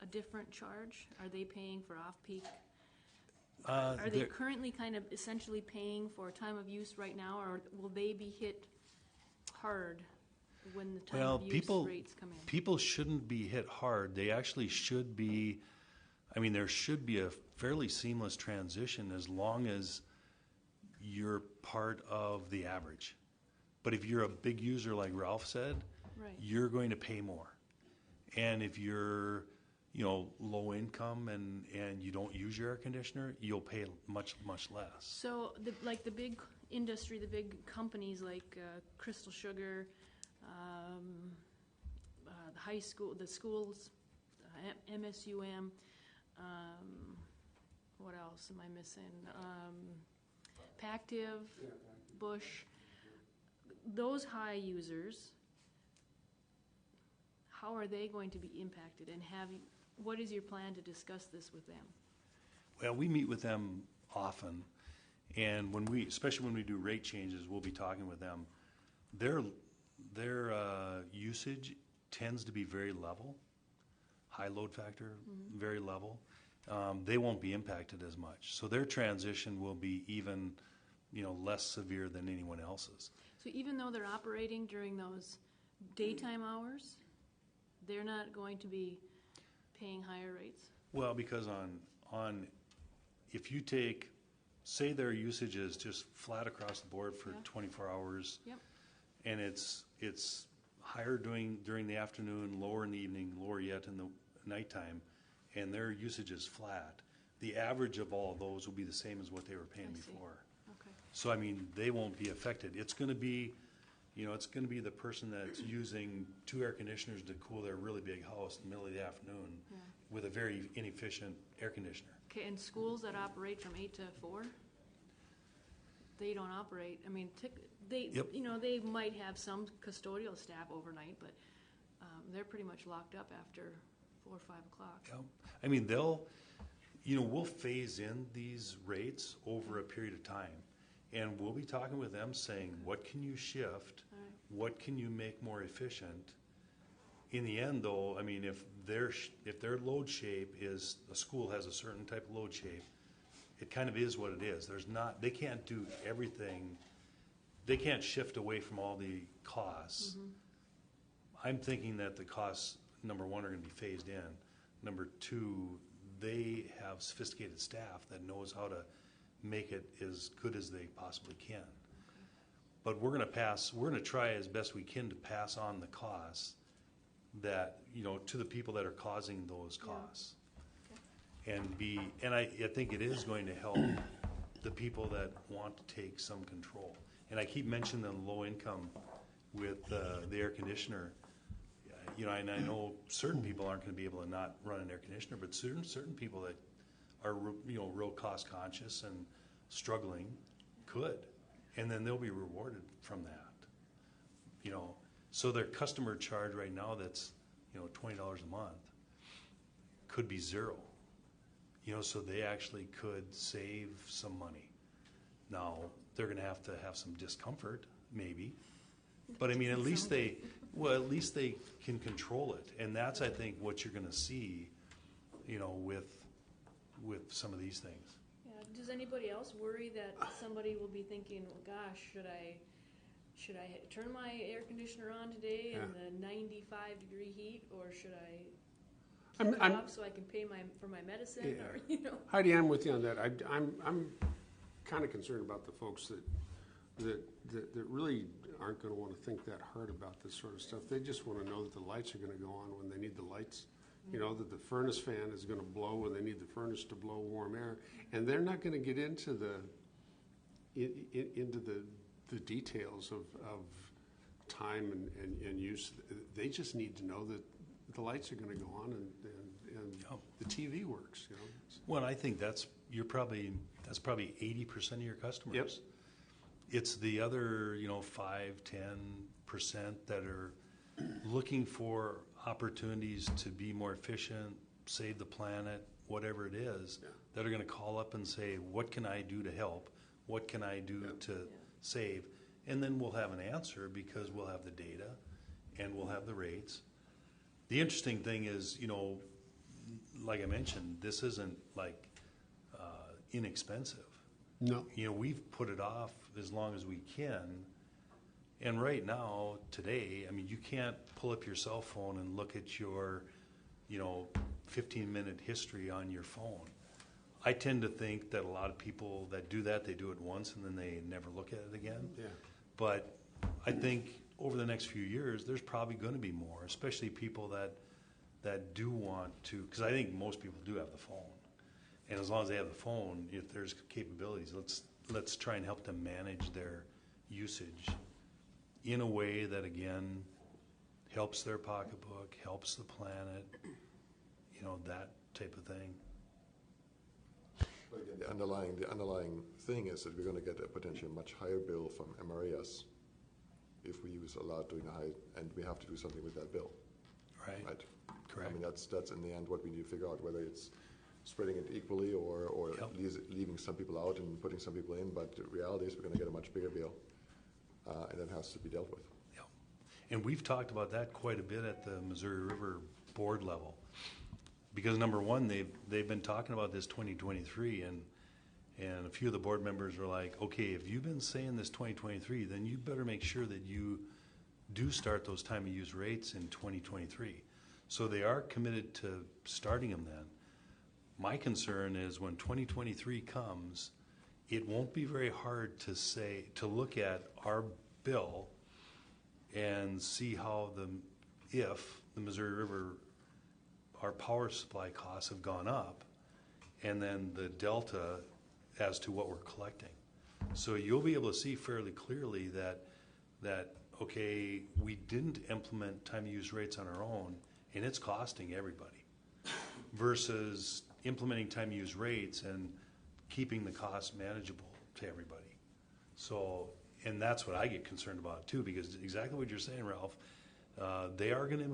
a different charge. Are they paying for off-peak? Are they currently kind of essentially paying for time of use right now, or will they be hit hard when the time of use rates come in? People shouldn't be hit hard. They actually should be. I mean, there should be a fairly seamless transition as long as you're part of the average. But if you're a big user, like Ralph said, Right. you're going to pay more. And if you're, low income and you don't use your air conditioner, you'll pay much, much less. So, the big industry, the big companies like Crystal Sugar, the high school, the schools, MSUM, what else am I missing? Pactiv, Bush. Those high users, how are they going to be impacted? And what is your plan to discuss this with them? Well, we meet with them often, and especially when we do rate changes, we'll be talking with them. Their usage tends to be very level, high load factor, very level. They won't be impacted as much, so their transition will be even, less severe than anyone else's. So even though they're operating during those daytime hours, they're not going to be paying higher rates? Well, because if you say their usage is just flat across the board for 24 hours, Yep. and it's higher during the afternoon, lower in the evening, lower yet in the nighttime, and their usage is flat, the average of all of those will be the same as what they were paying I see. before. Okay. So, I mean, they won't be affected. It's going to be, the person that's using 2 air conditioners to cool their really big house in the middle of the afternoon Yeah. with a very inefficient air conditioner. Okay, and schools that operate from 8 to 4, they don't operate. I mean, Yep. they might have some custodial staff overnight, but they're pretty much locked up after 4 or 5 o'clock. Yeah. I mean, we'll phase in these rates over a period of time. And we'll be talking with them saying, what can you shift? All right. What can you make more efficient? In the end, though, I mean, if their load shape is, a school has a certain type of load shape, it kind of is what it is. They can't do everything. They can't shift away from all the costs. Mm-hmm. I'm thinking that the costs, number one, are going to be phased in. Number two, they have sophisticated staff that knows how to make it as good as they possibly can. But we're going to try as best we can to pass on the costs that, to the people that are causing those costs. Okay. And I think it is going to help the people that want to take some control. And I keep mentioning the low income with the air conditioner. And I know certain people aren't going to be able to not run an air conditioner, but certain people that are real cost conscious and struggling could, and then they'll be rewarded from that. So their customer charge right now that's $20 a month could be $0. So they actually could save some money. Now they're going to have some discomfort, maybe, but I mean at least they can control it, and that's I think what you're going to see, with some of these things. Yeah. Does anybody else worry that somebody will be thinking, well, gosh, should I turn my air conditioner on today in the 95-degree heat, or should I I'm- it I'm- off so I can pay for my medicine, Yeah. or, you know. Heidi, I'm with you on that. I'm kind of concerned about the folks that really aren't going to want to think that hard about this sort of stuff. They just want to know that the lights are going to go on when they need the lights. You know, that the furnace fan is going to blow when they need the furnace to blow warm air, and they're not going to get into the details of time and use. They just need to know that the lights are going to go on and the TV works. You know. Well, I think that's probably 80% of your customers. Yep. It's the other 5-10% that are looking for opportunities to be more efficient, save the planet, whatever it is, that are going to call up and say, what can I do to help? What can I do to save? And then we'll have an answer because we'll have the data and we'll have the rates. The interesting thing is, like I mentioned, this isn't like inexpensive. No. We've put it off as long as we can. And right now, today, I mean, you can't pull up your cell phone and look at your, 15-minute history on your phone. I tend to think that a lot of people that do that, they do it once and then they never look at it again. Yeah. But I think over the next few years, there's probably going to be more, especially people that do want to, because I think most people do have the phone. And as long as they have the phone, if there's capabilities, let's try and help them manage their usage in a way that, again, helps their pocketbook, helps the planet, that type of thing. But again, the underlying thing is that we're going to get a potentially much higher bill from MRAS if we use a lot during the high, and we have to do something with that bill. Right. Correct. I mean, that's in the end what we need to figure out, whether it's spreading it equally or leaving some people out and putting some people in. But the reality is we're going to get a much bigger bill, and that has to be dealt with. Yeah. And we've talked about that quite a bit at the Missouri River board level. Because number one, they've been talking about this 2023, and a few of the board members were like, okay, if you've been saying this 2023, then you better make sure that you do start those time of use rates in 2023. So they are committed to starting them then. My concern is when 2023 comes, it won't be very hard to look at our bill and see how if the Missouri River, our power supply costs have gone up, and then the delta as to what we're collecting. So you'll be able to see fairly clearly that okay, we didn't implement time of use rates on our own, and it's costing everybody, versus implementing time of use rates and keeping the cost manageable to everybody. So, and that's what I get concerned about too, because exactly what you're saying, Ralph, they are going to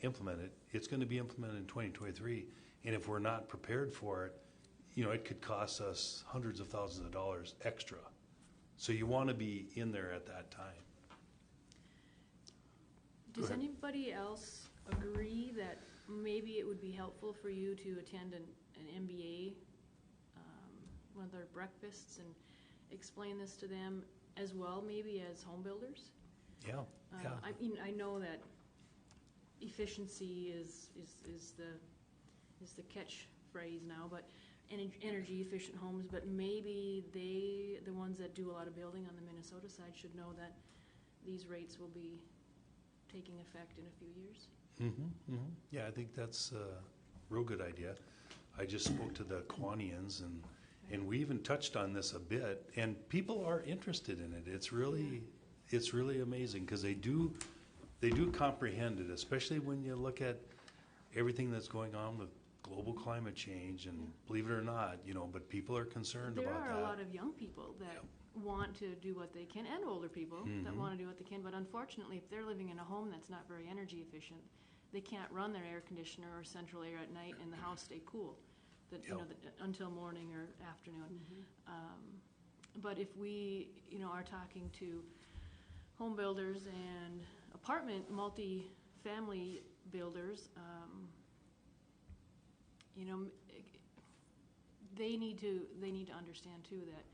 implement it. It's going to be implemented in 2023, and if we're not prepared for it, it could cost us hundreds of thousands of dollars extra. So you want to be in there at that time. Does anybody else agree that maybe it would be helpful for you to attend an MBA, one of their breakfasts, and explain this to them as well, maybe as home builders? Yeah. I know that efficiency is the catchphrase now, but energy efficient homes. But maybe the ones that do a lot of building on the Minnesota side, should know that these rates will be taking effect in a few years. Mm-hmm, mm-hmm. Yeah, I think that's a real good idea. I just spoke to the Quanians, and we even touched on this a bit, and people are interested in it. It's really amazing because they do comprehend it, especially when you look at everything that's going on with global climate change, and believe it or not, but people are concerned about that. There are a lot of young people that want to do what they can, and older people that want to do what they can, but unfortunately, if they're living in a home that's not very energy efficient, they can't run their air conditioner or central air at night and the house stay cool until morning or afternoon. But if we are talking to home builders and multi-family builders, they need to understand too that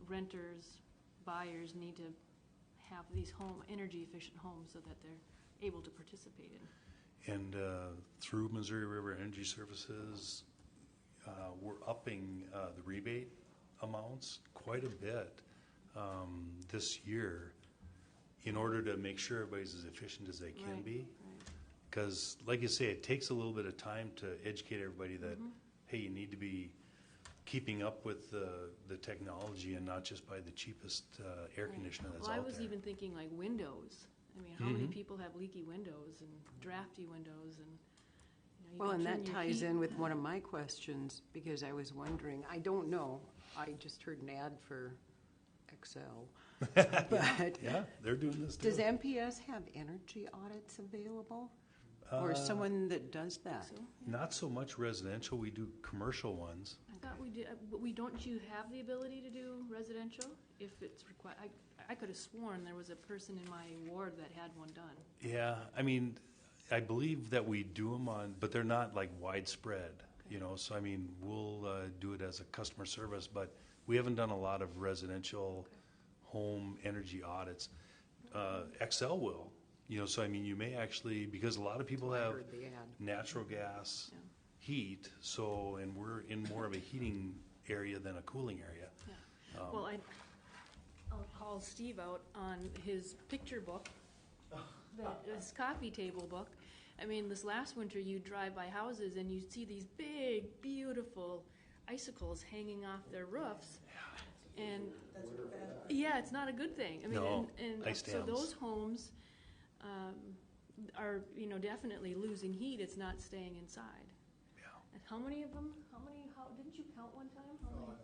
renters, buyers need to have these energy efficient homes so that they're able to participate in. And through Missouri River Energy Services, we're upping the rebate amounts quite a bit this year in order to make sure everybody's as efficient as they can Right, be. right. Because, like you say, it takes a little bit of time to educate everybody that, Mm-hmm. hey, you need to be keeping up with the technology and not just buy the cheapest air Right. conditioner that's Well, I out was there. even thinking like windows. I mean, how many Mhm. people have leaky windows and drafty windows and, you Well, can and turn that your ties heat- in with one of my questions, because I was wondering, I don't know, I just heard an ad for XL. But Yeah, they're doing this too. does MPS have energy audits available? Or someone that does that? So, Not so much residential, we do commercial ones. I thought we did, but don't you have the ability to do residential if it's required? I could have sworn there was a person in my ward that had one done. Yeah, I mean, I believe that we do them on, but they're not like widespread, you know, so I mean, we'll do it as a customer service, but we haven't done a lot of residential home energy audits. XL will, you know, so I mean, you may actually, because a lot of people I have heard the ad. natural gas Yeah. heat, so, and we're in more of a heating area than a cooling area. Yeah. Well, I'll call Steve out on his picture book, his coffee table book. I mean, this last winter, you drive by houses and you see these big, beautiful icicles hanging off their roofs. And yeah, it's not a good thing. I mean, No, and ice so dams. those homes are, definitely losing heat. It's not staying inside. Yeah. And how many of them? How didn't you count one time? How Oh, many?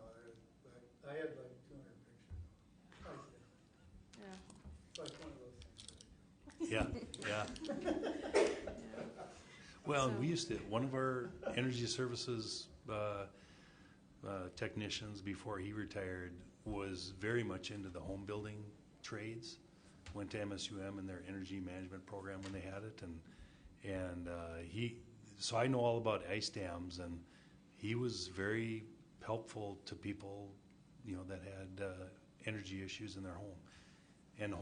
no, I had like 200 pictures. Yeah. It's like one of those things. Yeah, yeah. Well, and we So- used to, one of our energy services technicians before he retired was very much into the home building trades. Went to MSUM in their energy management program when they had it, and so I know all about ice dams, and he was very helpful to people, that had energy issues in their home. And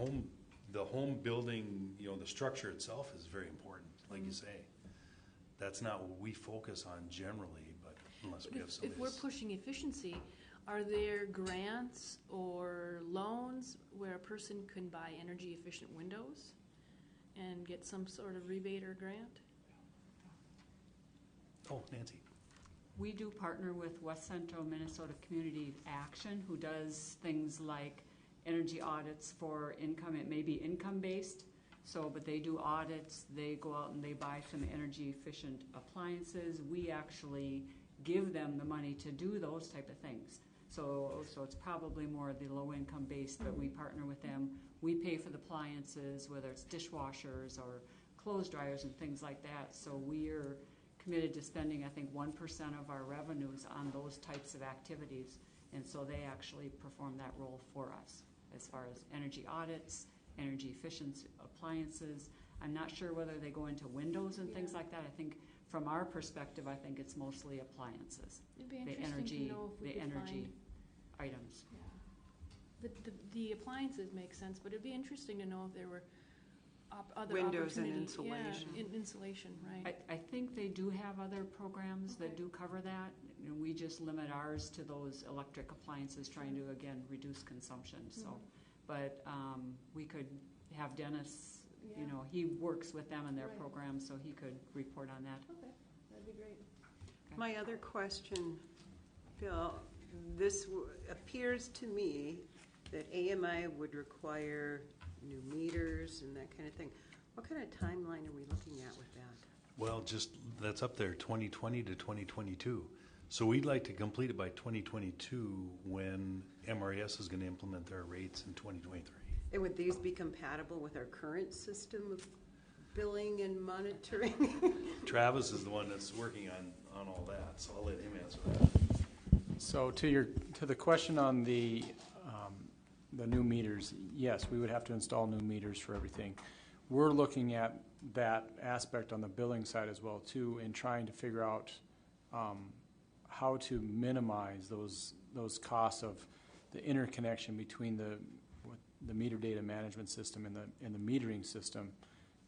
the home building, the structure itself is very important, like you say. That's not what we focus on generally, but unless we have somebody. If we're pushing efficiency, are there grants or loans where a person can buy energy efficient windows and get some sort of rebate or grant? Oh, Nancy. We do partner with West Central Minnesota Community Action, who does things like energy audits for income. It may be income-based, but they do audits. They go out and they buy some energy-efficient appliances. We actually give them the money to do those type of things. So it's probably more the low-income based, but we partner with them. We pay for the appliances, whether it's dishwashers or clothes dryers and things like that. So we're committed to spending, I think, 1% of our revenues on those types of activities. And so they actually perform that role for us as far as energy audits, energy efficient appliances. I'm not sure whether they go into windows and things like that. I think from our perspective, I think it's mostly appliances. It'd be The interesting energy, to know if we the could energy find. items. Yeah. The appliances make sense, but it'd be interesting to know if there were other Windows and opportunities. insulation. Yeah, insulation, right. I think they do have other programs that Okay. do cover that. We just limit ours to those electric appliances, trying to, again, reduce consumption. So, Mhm. but we could have Dennis, Yeah. he works with them in their Right. program, so he could report on that. Okay, that'd be great. My other question, Phil, this appears to me that AMI would require new meters and that kind of thing. What kind of timeline are we looking at with that? Well, that's up there, 2020 to 2022. So we'd like to complete it by 2022 when MRS is going to implement their rates in 2023. And would these be compatible with our current system of billing and monitoring? Travis is the one that's working on all that, so I'll let him answer that. So to the question on the new meters, yes, we would have to install new meters for everything. We're looking at that aspect on the billing side as well too, and trying to figure out how to minimize those costs of the interconnection between the meter data management system and the metering system,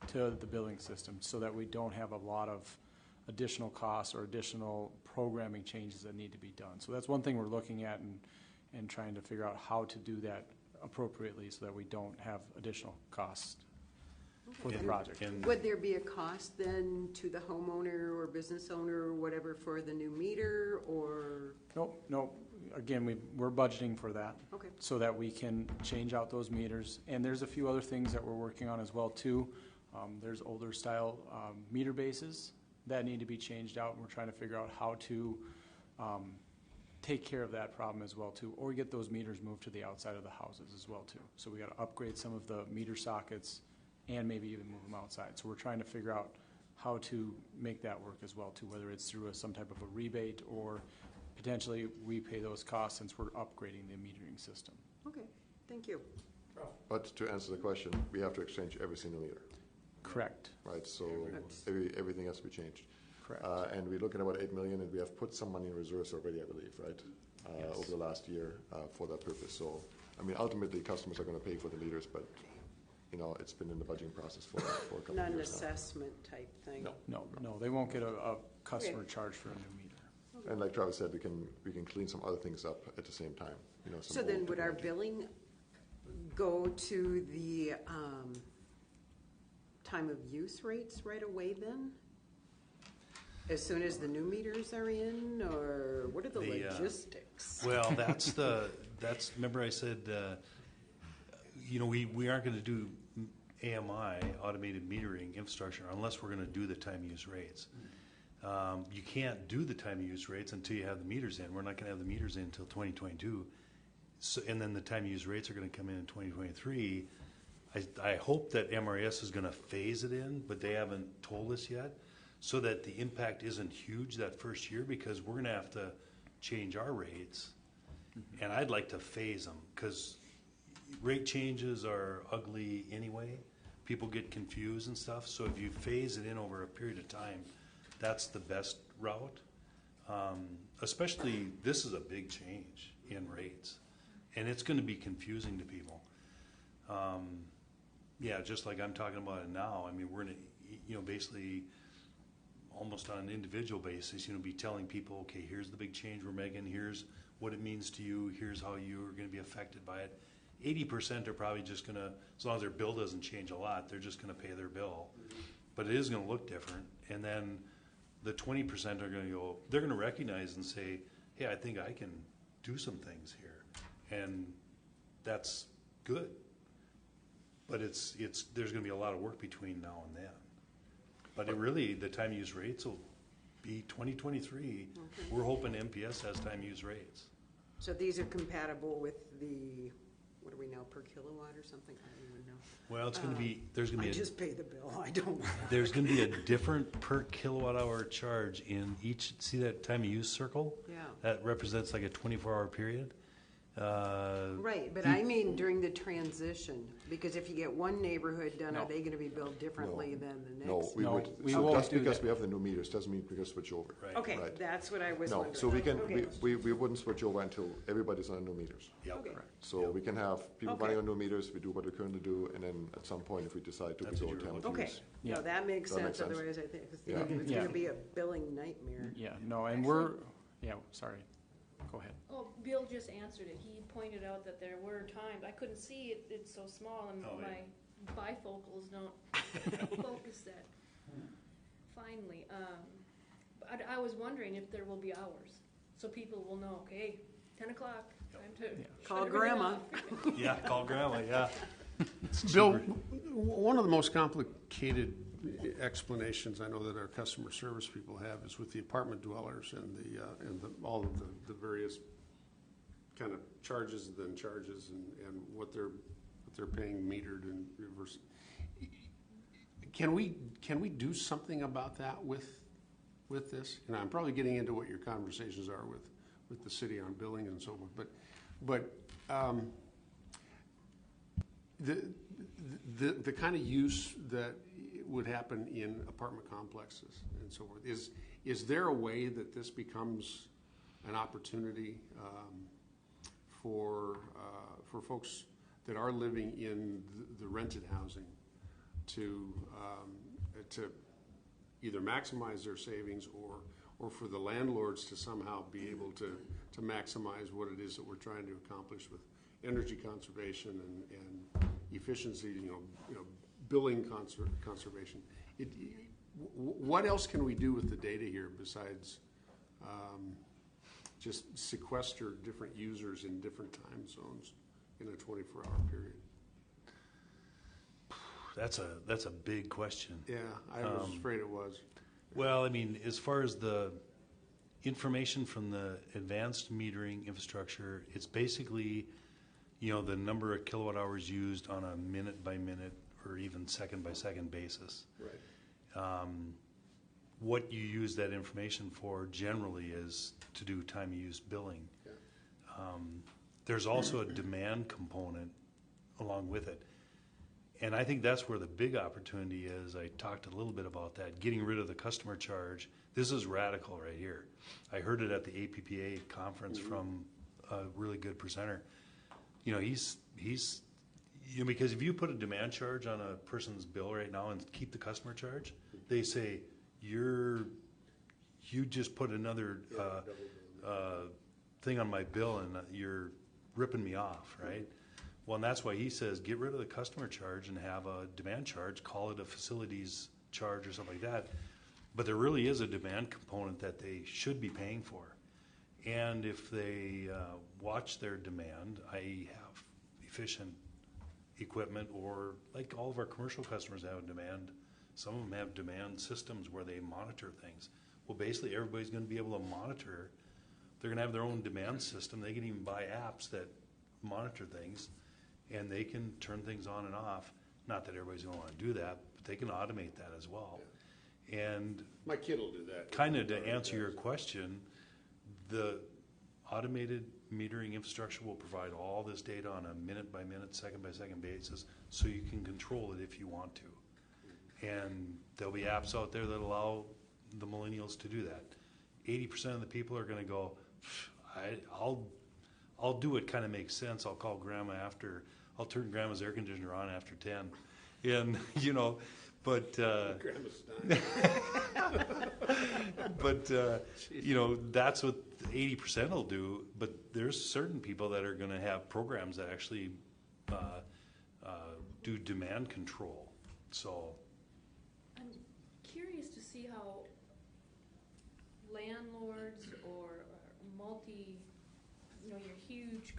to the billing system so that we don't have a lot of additional costs or additional programming changes that need to be done. So that's one thing we're looking at and trying to figure out how to do that appropriately so that we don't have additional costs for the project. Would there be a cost then to the homeowner or business owner or whatever for the new meter, or? Nope. Again, we're budgeting for that. Okay. So that we can change out those meters. And there's a few other things that we're working on as well too. There's older style meter bases that need to be changed out, and we're trying to figure out how to take care of that problem as well too, or get those meters moved to the outside of the houses as well too. So we got to upgrade some of the meter sockets and maybe even move them outside. So we're trying to figure out how to make that work as well too, whether it's through some type of a rebate or potentially we pay those costs since we're upgrading the metering system. Okay, thank you. But to answer the question, we have to exchange every single meter. Correct. Right, so That's- everything has to be changed. Correct. And we're looking at about 8 million, and we have put some money in reserves already, I believe, right? Yes. Over the last year for that purpose. So, I mean, ultimately, customers are going to pay for the meters, but, you know, it's been in the budgeting process for a couple of Not an years now. assessment type thing? No, they won't get a customer charge for a new meter. And like Travis said, we can clean some other things up at the same time. You know, some So then old would our technology. billing go to the time of use rates right away then? As soon as the new meters are in, or what are the logistics? Well, that's remember I said, you know, we aren't going to do AMI, automated metering infrastructure, unless we're going to do the time use rates. You can't do the time use rates until you have the meters in. We're not going to have the meters in until 2022. So, and then the time use rates are going to come in 2023. I hope that MRS is going to phase it in, but they haven't told us yet, so that the impact isn't huge that first year, because we're going to have to change our rates. And I'd like to phase them, because rate changes are ugly anyway. People get confused and stuff. So if you phase it in over a period of time, that's the best route. Especially, this is a big change in rates, and it's going to be confusing to people. Yeah, just like I'm talking about it now. I mean, we're going to, you know, basically almost on an individual basis, you know, be telling people, okay, here's the big change we're making, here's what it means to you, here's how you're going to be affected by it. 80% are probably just going to, as long as their bill doesn't change a lot, they're just going to pay their bill. But it is going to look different. And then the 20% are going to go, they're going to recognize and say, hey, I think I can do some things here. And that's good. But there's going to be a lot of work between now and then. But it really, the time use rates will be 2023. Okay. We're hoping MPS has time use rates. So these are compatible with the, what do we know, per kilowatt or something? I don't even know. Well, it's going to be, there's going to I be just pay the bill, I don't. there's going to be a different per kilowatt hour charge in each, see that time of use circle? Yeah. That represents like a 24-hour period. Right, but I mean during the transition, because if you get one neighborhood done, No. are they gonna be billed differently than the No, next? we No, would. we so won't just do because that. we have the new meters doesn't mean we're going to switch over. Right. Okay, Right. that's what I was No, wondering. so we can Okay. we wouldn't switch over until everybody's on new meters. Yep. Okay. So we can have people Okay. running on new meters. We do what we currently do, and then at some point, if we decide to, That's we what go you were time of Okay, use. Yeah. no, that makes That makes sense, sense. otherwise I think, it's Yeah. Yeah. gonna be a billing nightmare. Yeah, no, and we're, yeah, sorry. Go ahead. Oh, Bill just answered it. He pointed out that there were times, I couldn't see it, it's so small, and Oh, yeah. my bifocals don't focus that finely. I was wondering if there will be hours, so people will know, okay, 10 o'clock, time to Yeah. shut Call everything grandma. off. Yeah, call grandma, yeah. Bill, one of the most complicated explanations I know that our customer service people have is with the apartment dwellers and all of the various kind of charges and then charges and what they're paying metered and reverse. Can we do something about that with this? And I'm probably getting into what your conversations are with the city on billing and so forth, but the kind of use that would happen in apartment complexes and so forth, is there a way that this becomes an opportunity for folks that are living in the rented housing to either maximize their savings or for the landlords to somehow be able to maximize what it is that we're trying to accomplish with energy conservation and efficiency, billing conservation. What else can we do with the data here besides just sequester different users in different time zones in a 24-hour period? That's a big question. Yeah, I was afraid it was. Well, I mean, as far as the information from the advanced metering infrastructure, it's basically, the number of kilowatt hours used on a minute by minute or even second by second basis. Right. What you use that information for generally is to do time of use billing. Yeah. There's also a demand component along with it. And I think that's where the big opportunity is. I talked a little bit about that, getting rid of the customer charge. This is radical right here. I heard it at the APPA conference from a really good presenter. He's because if you put a demand charge on a person's bill right now and keep the customer charge, they say you just put another thing on my bill and you're ripping me off, right? Well, and that's why he says get rid of the customer charge and have a demand charge, call it a facilities charge or something like that. But there really is a demand component that they should be paying for. And if they watch their demand, i.e. have efficient equipment, or like all of our commercial customers have demand, some of them have demand systems where they monitor things. Well, basically everybody's going to be able to monitor. They're going to have their own demand system. They can even buy apps that monitor things, and they can turn things on and off. Not that everybody's going to want to do that, but they can automate that as well. Yeah. And my kid will do that. Kind of to answer your question, the automated metering infrastructure will provide all this data on a minute by minute, second by second basis, so you can control it if you want to. And there'll be apps out there that allow the millennials to do that. 80% of the people are going to go, I'll do it, kind of makes sense. I'll call grandma I'll turn grandma's air conditioner on after 10. And, but, grandma's dying. but, that's what 80% will do. But there's certain people that are going to have programs that actually do demand control. So I'm curious to see how landlords or your huge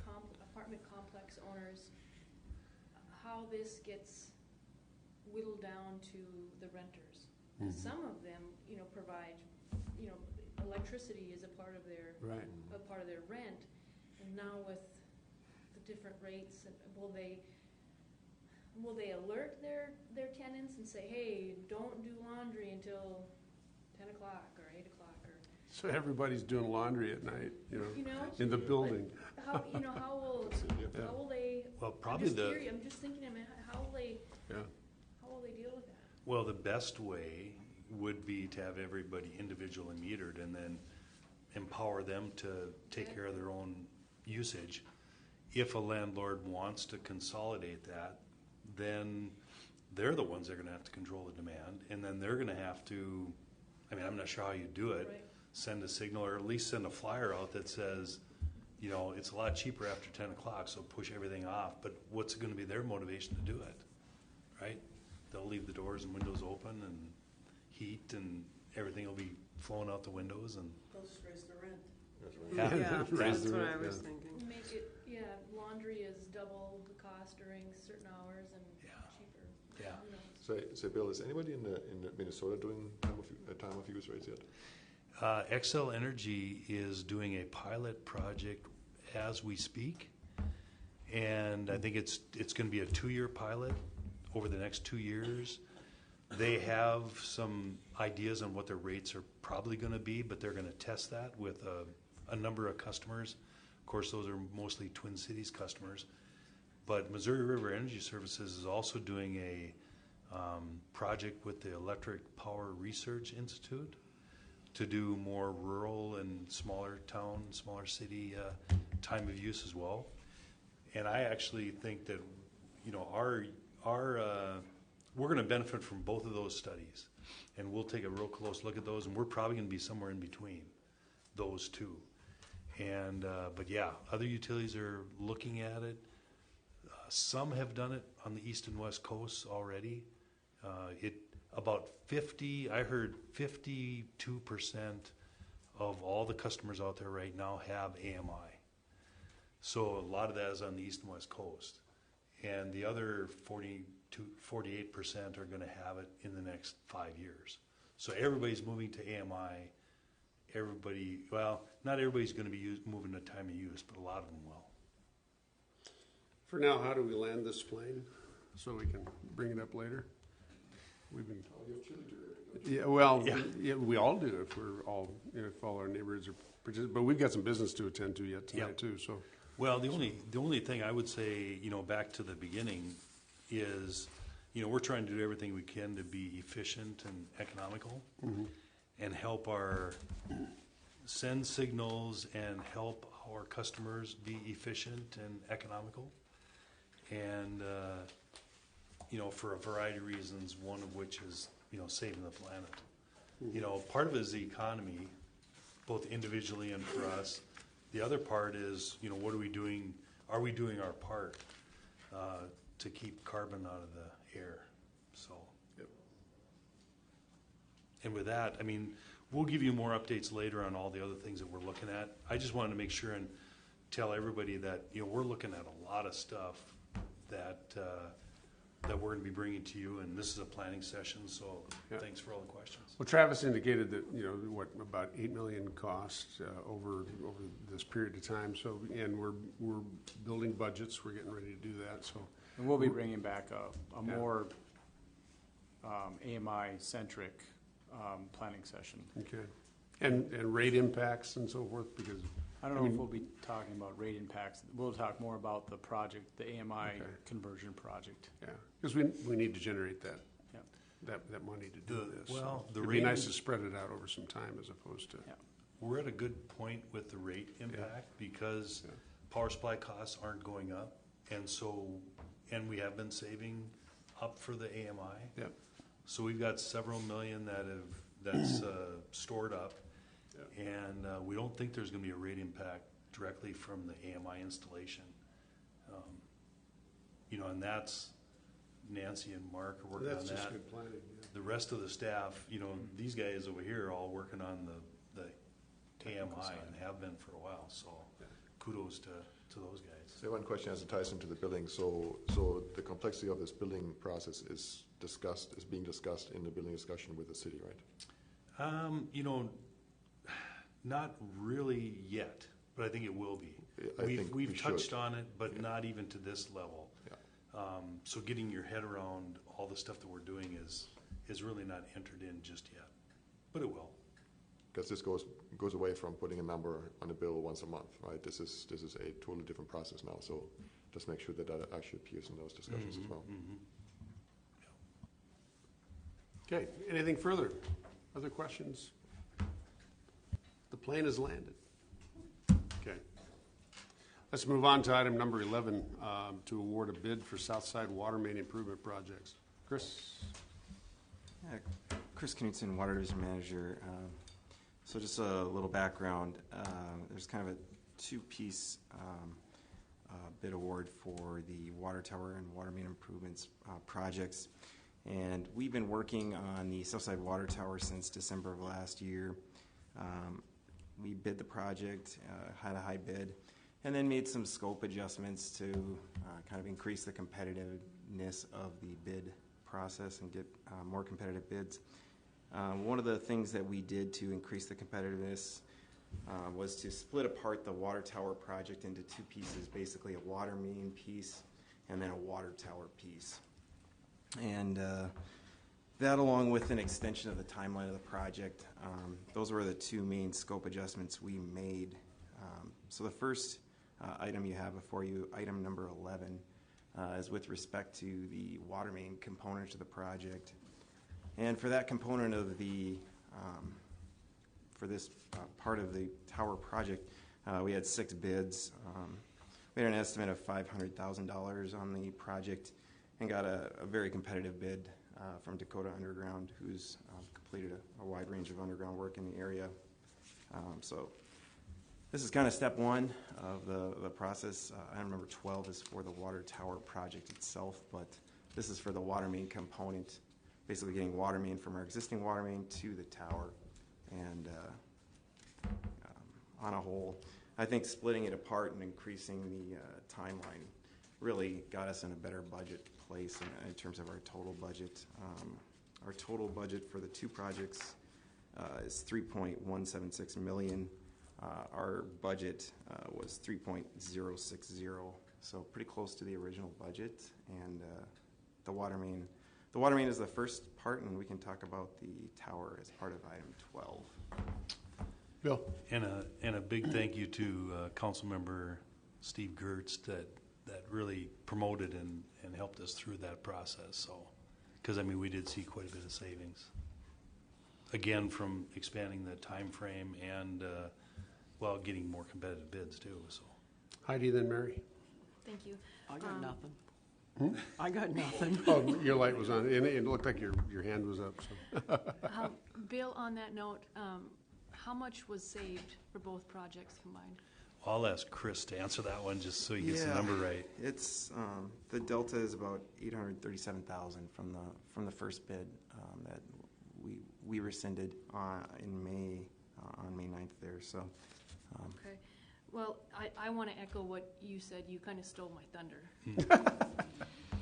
apartment complex owners, how this gets whittled down to the renters. Mm-hmm. Some of them, provide, electricity is a part of their rent, and now with the different rates, will they alert their tenants and say, hey, don't do laundry until 10 o'clock or 8 o'clock or. So everybody's doing laundry at night, in the building. How will they? Well, probably I'm just thinking, how will they? Yeah. How will they deal with that? Well, the best way would be to have everybody individually metered and then empower them to take care of their own usage. If a landlord wants to consolidate that, then they're the ones that are going to have to control the demand, and then they're going to have to, I'm not sure how you do it, right. Send a signal or at least send a flyer out that says, it's a lot cheaper after 10 o'clock, so push everything off. But what's going to be their motivation to do it, right? They'll leave the doors and windows open and heat, and everything will be flowing out the windows. And they'll just raise the rent. That's what I was thinking. Make it, laundry is double the cost during certain hours and cheaper. Yeah. So Bill, is anybody in Minnesota doing time of use rates yet? Xcel Energy is doing a pilot project as we speak, and I think it's going to be a 2-year pilot over the next 2 years. They have some ideas on what their rates are probably going to be, but they're going to test that with a number of customers. Of course, those are mostly Twin Cities customers. But Missouri River Energy Services is also doing a project with the Electric Power Research Institute to do more rural and smaller town, smaller city time of use as well. And I actually think that, we're going to benefit from both of those studies, and we'll take a real close look at those, and we're probably going to be somewhere in between those two. And but yeah, other utilities are looking at it. Some have done it on the east and west coasts already. About 50, I heard 52% of all the customers out there right now have AMI. So a lot of that is on the east and west coast. And the other 48% are going to have it in the next 5 years. So everybody's moving to AMI. Everybody, well, not everybody's going to be moving to time of use, but a lot of them will. For now, how do we land this plane so we can bring it up later? We've been. Yeah, well, yeah, we all do if we're all, if all our neighborhoods are participating. But we've got some business to attend to yet tonight too. So. Well, the only thing I would say, back to the beginning, is, we're trying to do everything we can to be efficient and economical, and help send signals and help our customers be efficient and economical. And, for a variety of reasons, one of which is, saving the planet. Part of it is the economy, both individually and for us. The other part is, what are we doing? Are we doing our part to keep carbon out of the air? So, and with that, we'll give you more updates later on all the other things that we're looking at. I just wanted to make sure and tell everybody that we're looking at a lot of stuff that we're going to be bringing to you, and this is a planning session. So, thanks for all the questions. Well, Travis indicated that about $8 million costs over this period of time. So, and we're building budgets. We're getting ready to do that. So, and we'll be bringing back a more AMI centric planning session. Okay, and rate impacts and so forth, because I don't know if we'll be talking about rate impacts. We'll talk more about the project, the AMI conversion project. Yeah, because we need to generate that. That money to do this. Well, so it'd be nice to spread it out over some time as opposed to. Yeah. We're at a good point with the rate impact because power supply costs aren't going up, and we have been saving up for the AMI. Yeah. So we've got several million that's stored up, and we don't think there's going to be a rate impact directly from the AMI installation. And that's. Nancy and Mark are working on that. That's just good planning. Yeah. The rest of the staff, these guys over here are all working on the AMI and have been for a while. So kudos to those guys. So one question as it ties into the billing. So the complexity of this billing process is being discussed in the billing discussion with the city, right? Not really yet, but I think it will be. We've touched on it, but not even to this level. So getting your head around all the stuff that we're doing is really not entered in just yet, but it will. Because this goes away from putting a number on a bill once a month, right? This is a totally different process now. So just make sure that actually appears in those discussions as well. Okay. Anything further? Other questions? The plane has landed. Okay. Let's move on to item number 11, to award a bid for Southside water main improvement projects. Chris? Chris Knutson, Water Division Manager. So just a little background. There's kind of a two-piece bid award for the water tower and water main improvements projects. And we've been working on the Southside water tower since December of last year. We bid the project, had a high bid, and then made some scope adjustments to kind of increase the competitiveness of the bid process and get more competitive bids. One of the things that we did to increase the competitiveness was to split apart the water tower project into two pieces, basically a water main piece and then a water tower piece. And that, along with an extension of the timeline of the project, those were the two main scope adjustments we made. So the first item you have before you, item number 11, is with respect to the water main component of the project. And for that component of the, for this part of the tower project, we had 6 bids. We had an estimate of $500,000 on the project and got a very competitive bid from Dakota Underground, who's completed a wide range of underground work in the area. So this is kind of step one of the process. Item number 12 is for the water tower project itself, but this is for the water main component, basically getting water main from our existing water main to the tower. And on a whole, I think splitting it apart and increasing the timeline really got us in a better budget place in terms of our total budget. Our total budget for the two projects is $3.176 million. Our budget was $3.060, so pretty close to the original budget. And the water main is the first part, and we can talk about the tower as part of item 12. Bill? And a big thank you to Councilmember Steve Gertz that really promoted and helped us through that process. So, because I mean, we did see quite a bit of savings. Again, from expanding the time frame and well, getting more competitive bids too. So, Heidi, then Mary. Thank you. I got nothing. I got nothing. Oh, your light was on, and it looked like your hand was up. So. Bill, on that note, how much was saved for both projects combined? I'll ask Chris to answer that one just so he gets the number right. It's the delta is about $837,000 from the first bid that we rescinded in May on May 9th there. So. Okay. Well, I want to echo what you said. You kind of stole my thunder.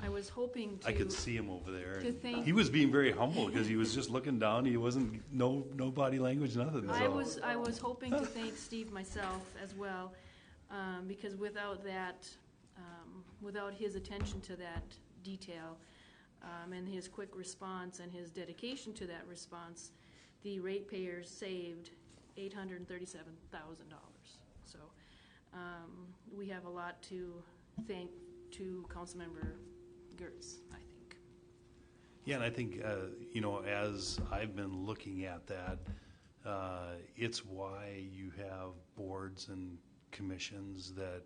I was hoping to. I could see him over there. He was being very humble because he was just looking down. He wasn't no body language, nothing. So. I was hoping to thank Steve myself as well, because without that, without his attention to that detail, and his quick response and his dedication to that response, the ratepayers saved $837,000. So we have a lot to thank to Councilmember Gertz, I think. Yeah, and I think, as I've been looking at that, it's why you have boards and commissions that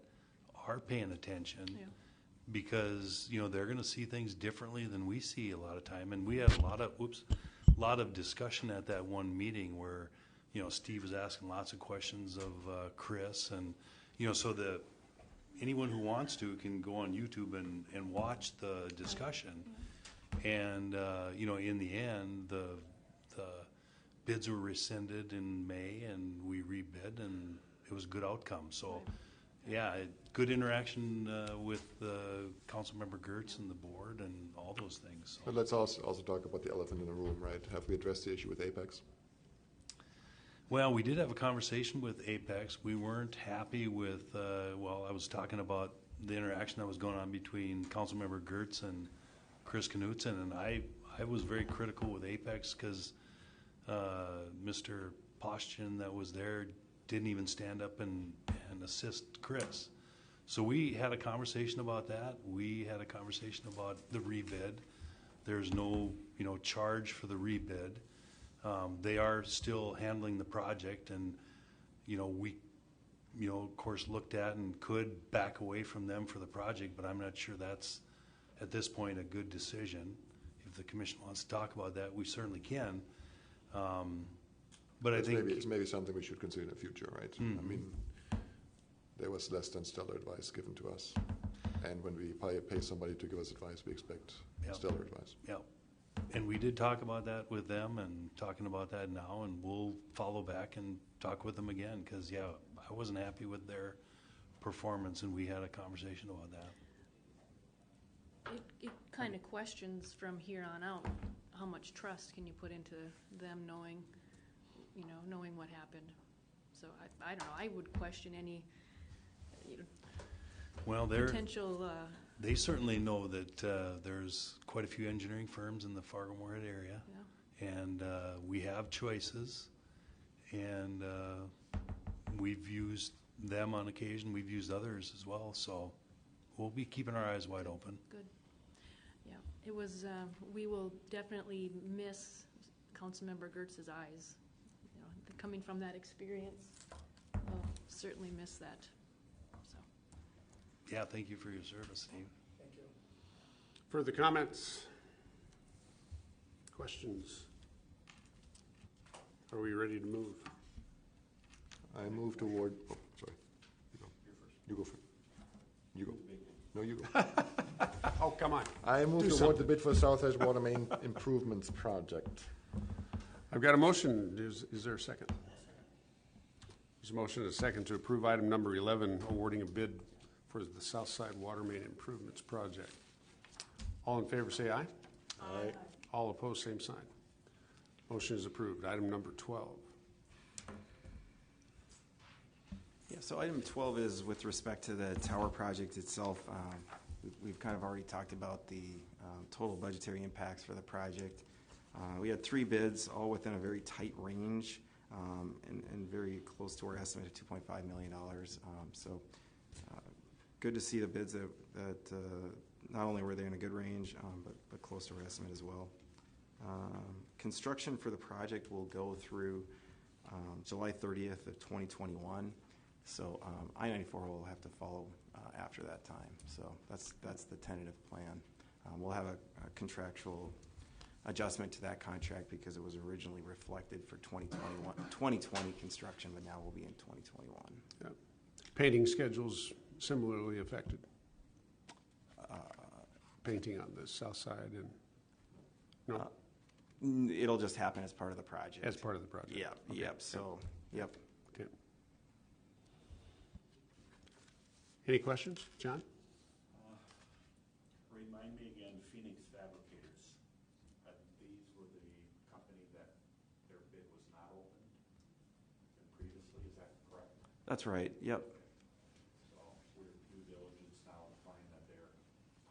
are paying attention. Yeah. Because, they're going to see things differently than we see a lot of time. And we had a lot of discussion at that one meeting where, Steve was asking lots of questions of Chris. And, so anyone who wants to can go on YouTube and watch the discussion. And, in the end, the bids were rescinded in May, and we rebid, and it was a good outcome. So, yeah, good interaction with Councilmember Gertz and the board and all those things. So. But let's also talk about the elephant in the room, right? Have we addressed the issue with Apex? Well, we did have a conversation with Apex. We weren't happy with, I was talking about the interaction that was going on between Councilmember Gertz and Chris Knutson, and I was very critical with Apex because Mr. Postian that was there didn't even stand up and assist Chris. So we had a conversation about that. We had a conversation about the rebid. There's no, charge for the rebid. They are still handling the project, and we, of course, looked at and could back away from them for the project, but I'm not sure that's at this point a good decision. If the commission wants to talk about that, we certainly can. But I think it's maybe something we should consider in the future, right? Mm-hmm. I mean, there was less than stellar advice given to us, and when we pay somebody to give us advice, we expect stellar advice. Yeah. And we did talk about that with them and talking about that now, and we'll follow back and talk with them again because, I wasn't happy with their performance, and we had a conversation about that. It kind of questions from here on out how much trust can you put into them knowing what happened. So I don't know. I would question any potential... They certainly know that there's quite a few engineering firms in the Fargo-Moorhead area, and we have choices, and we've used them on occasion. We've used others as well, so we'll be keeping our eyes wide open. Good. Yeah, it was. We will definitely miss Councilmember Gertz's eyes. Coming from that experience, we'll certainly miss that. Yeah, thank you for your service, Steve. Thank you. Further comments? Questions? Are we ready to move? I move toward, oh, sorry. You go first. You go. No, you go. Oh, come on. I move Do toward something. the bid for Southside Water Main Improvements Project. I've got a motion. Is there a second? There's a motion and a second to approve item number 11, awarding a bid for the Southside Water Main Improvements Project. All in favor say aye. Aye. All opposed, same sign. Motion is approved. Item number 12. Yeah, so item 12 is with respect to the tower project itself. We've kind of already talked about the total budgetary impacts for the project. We had 3 bids, all within a very tight range and very close to our estimate of $2.5 million. So good to see the bids that not only were they in a good range, but close to our estimate as well. Construction for the project will go through July 30th of 2021. So I-94 will have to follow after that time. So that's the tentative plan. We'll have a contractual adjustment to that contract because it was originally reflected for 2020 construction, but now we'll be in 2021. Yeah. Painting schedules similarly affected. Painting on the south side and no. It'll just happen as part of the project. As part of the project. Yep. Okay. Yep. So yep. Okay. Any questions, John? Remind me again, Phoenix Fabricators. These were the company that their bid was not opened previously, is that correct? That's right. Yep. So we're due diligence now to find that they're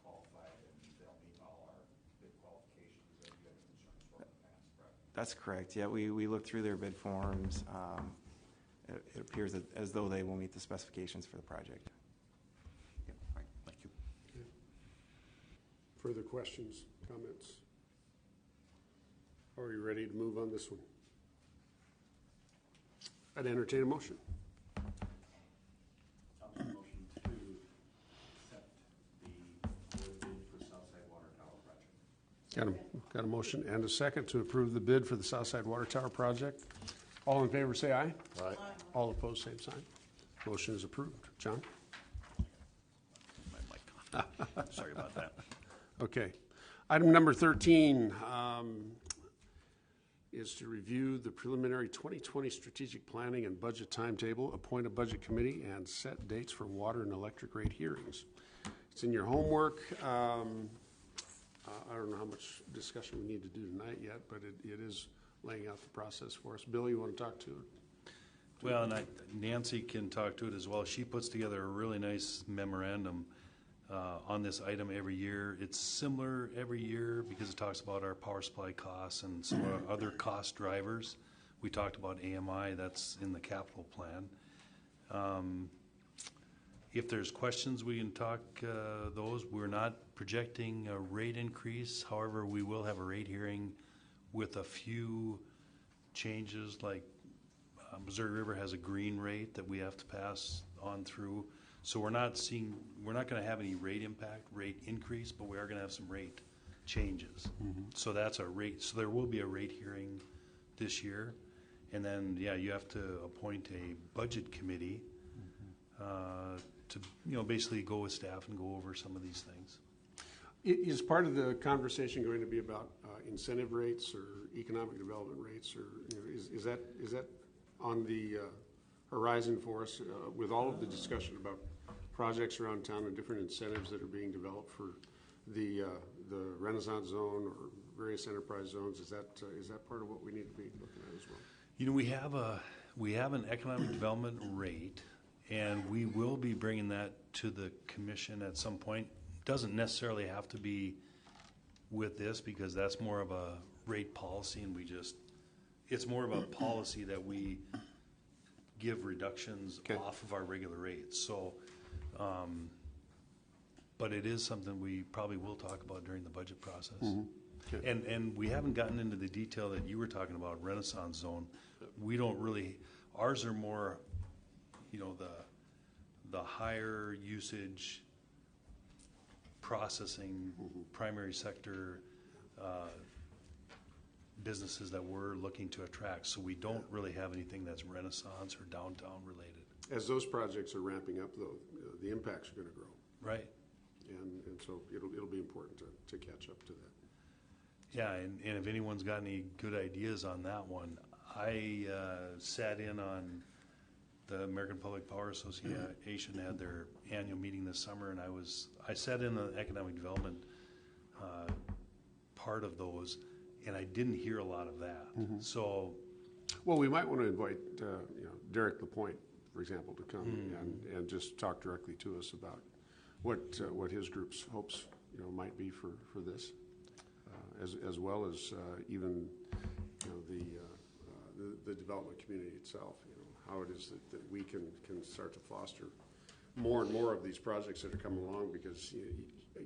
qualified and they'll meet all our bid qualifications that you had concerns for in the past, correct? That's correct. Yeah, we looked through their bid forms. It appears as though they will meet the specifications for the project. Yep. Right. Thank you. Okay. Further questions, comments? Are we ready to move on this one? I'd entertain a motion. I'll make a motion to accept the award bid for Southside Water Tower project. Got a motion and a second to approve the bid for the Southside Water Tower project. All in favor say aye. Aye. All opposed, same sign. Motion is approved. John? My mic on. Sorry about that. Okay. Item number 13 is to review the preliminary 2020 strategic planning and budget timetable, appoint a budget committee, and set dates for water and electric rate hearings. It's in your homework. I don't know how much discussion we need to do tonight yet, but it is laying out the process for us. Bill, you want to talk to it? Well, and Nancy can talk to it as well. She puts together a really nice memorandum on this item every year. It's similar every year because it talks about our power supply costs and some other cost drivers. We talked about AMI, that's in the capital plan. If there's questions, we can talk those. We're not projecting a rate increase. However, we will have a rate hearing with a few changes, like Missouri River has a green rate that we have to pass on through. So we're not going to have any rate increase, but we are going to have some rate changes. Mm-hmm. So that's our rate. So there will be a rate hearing this year. And then, yeah, you have to appoint a budget committee to, basically go with staff and go over some of these things. Is part of the conversation going to be about incentive rates or economic development rates, or is that on the horizon for us with all of the discussion about projects around town and different incentives that are being developed for the Renaissance Zone or various enterprise zones? Is that part of what we need to be looking at as well? We have an economic development rate, and we will be bringing that to the commission at some point. Doesn't necessarily have to be with this because that's more of a rate policy, and it's more of a policy that we give reductions off of our regular rates. So, but it is something we probably will talk about during the budget process. Mm-hmm. Okay. And we haven't gotten into the detail that you were talking about, Renaissance Zone. We don't really, ours are more, the higher usage processing, primary sector, businesses that we're looking to attract. So we don't really have anything that's Renaissance or downtown related. As those projects are ramping up, though, the impacts are going to grow. Right. And so it'll be important to catch up to that. Yeah, and if anyone's got any good ideas on that one, I sat in on the American Public Power Association had their annual meeting this summer, and I sat in the economic development part of those, and I didn't hear a lot of that. So, well, we might want to invite Derek LaPointe, for example, to come and just talk directly to us about what his group's hopes might be for this, as well as even the development community itself. How it is that we can start to foster more and more of these projects that are coming along, because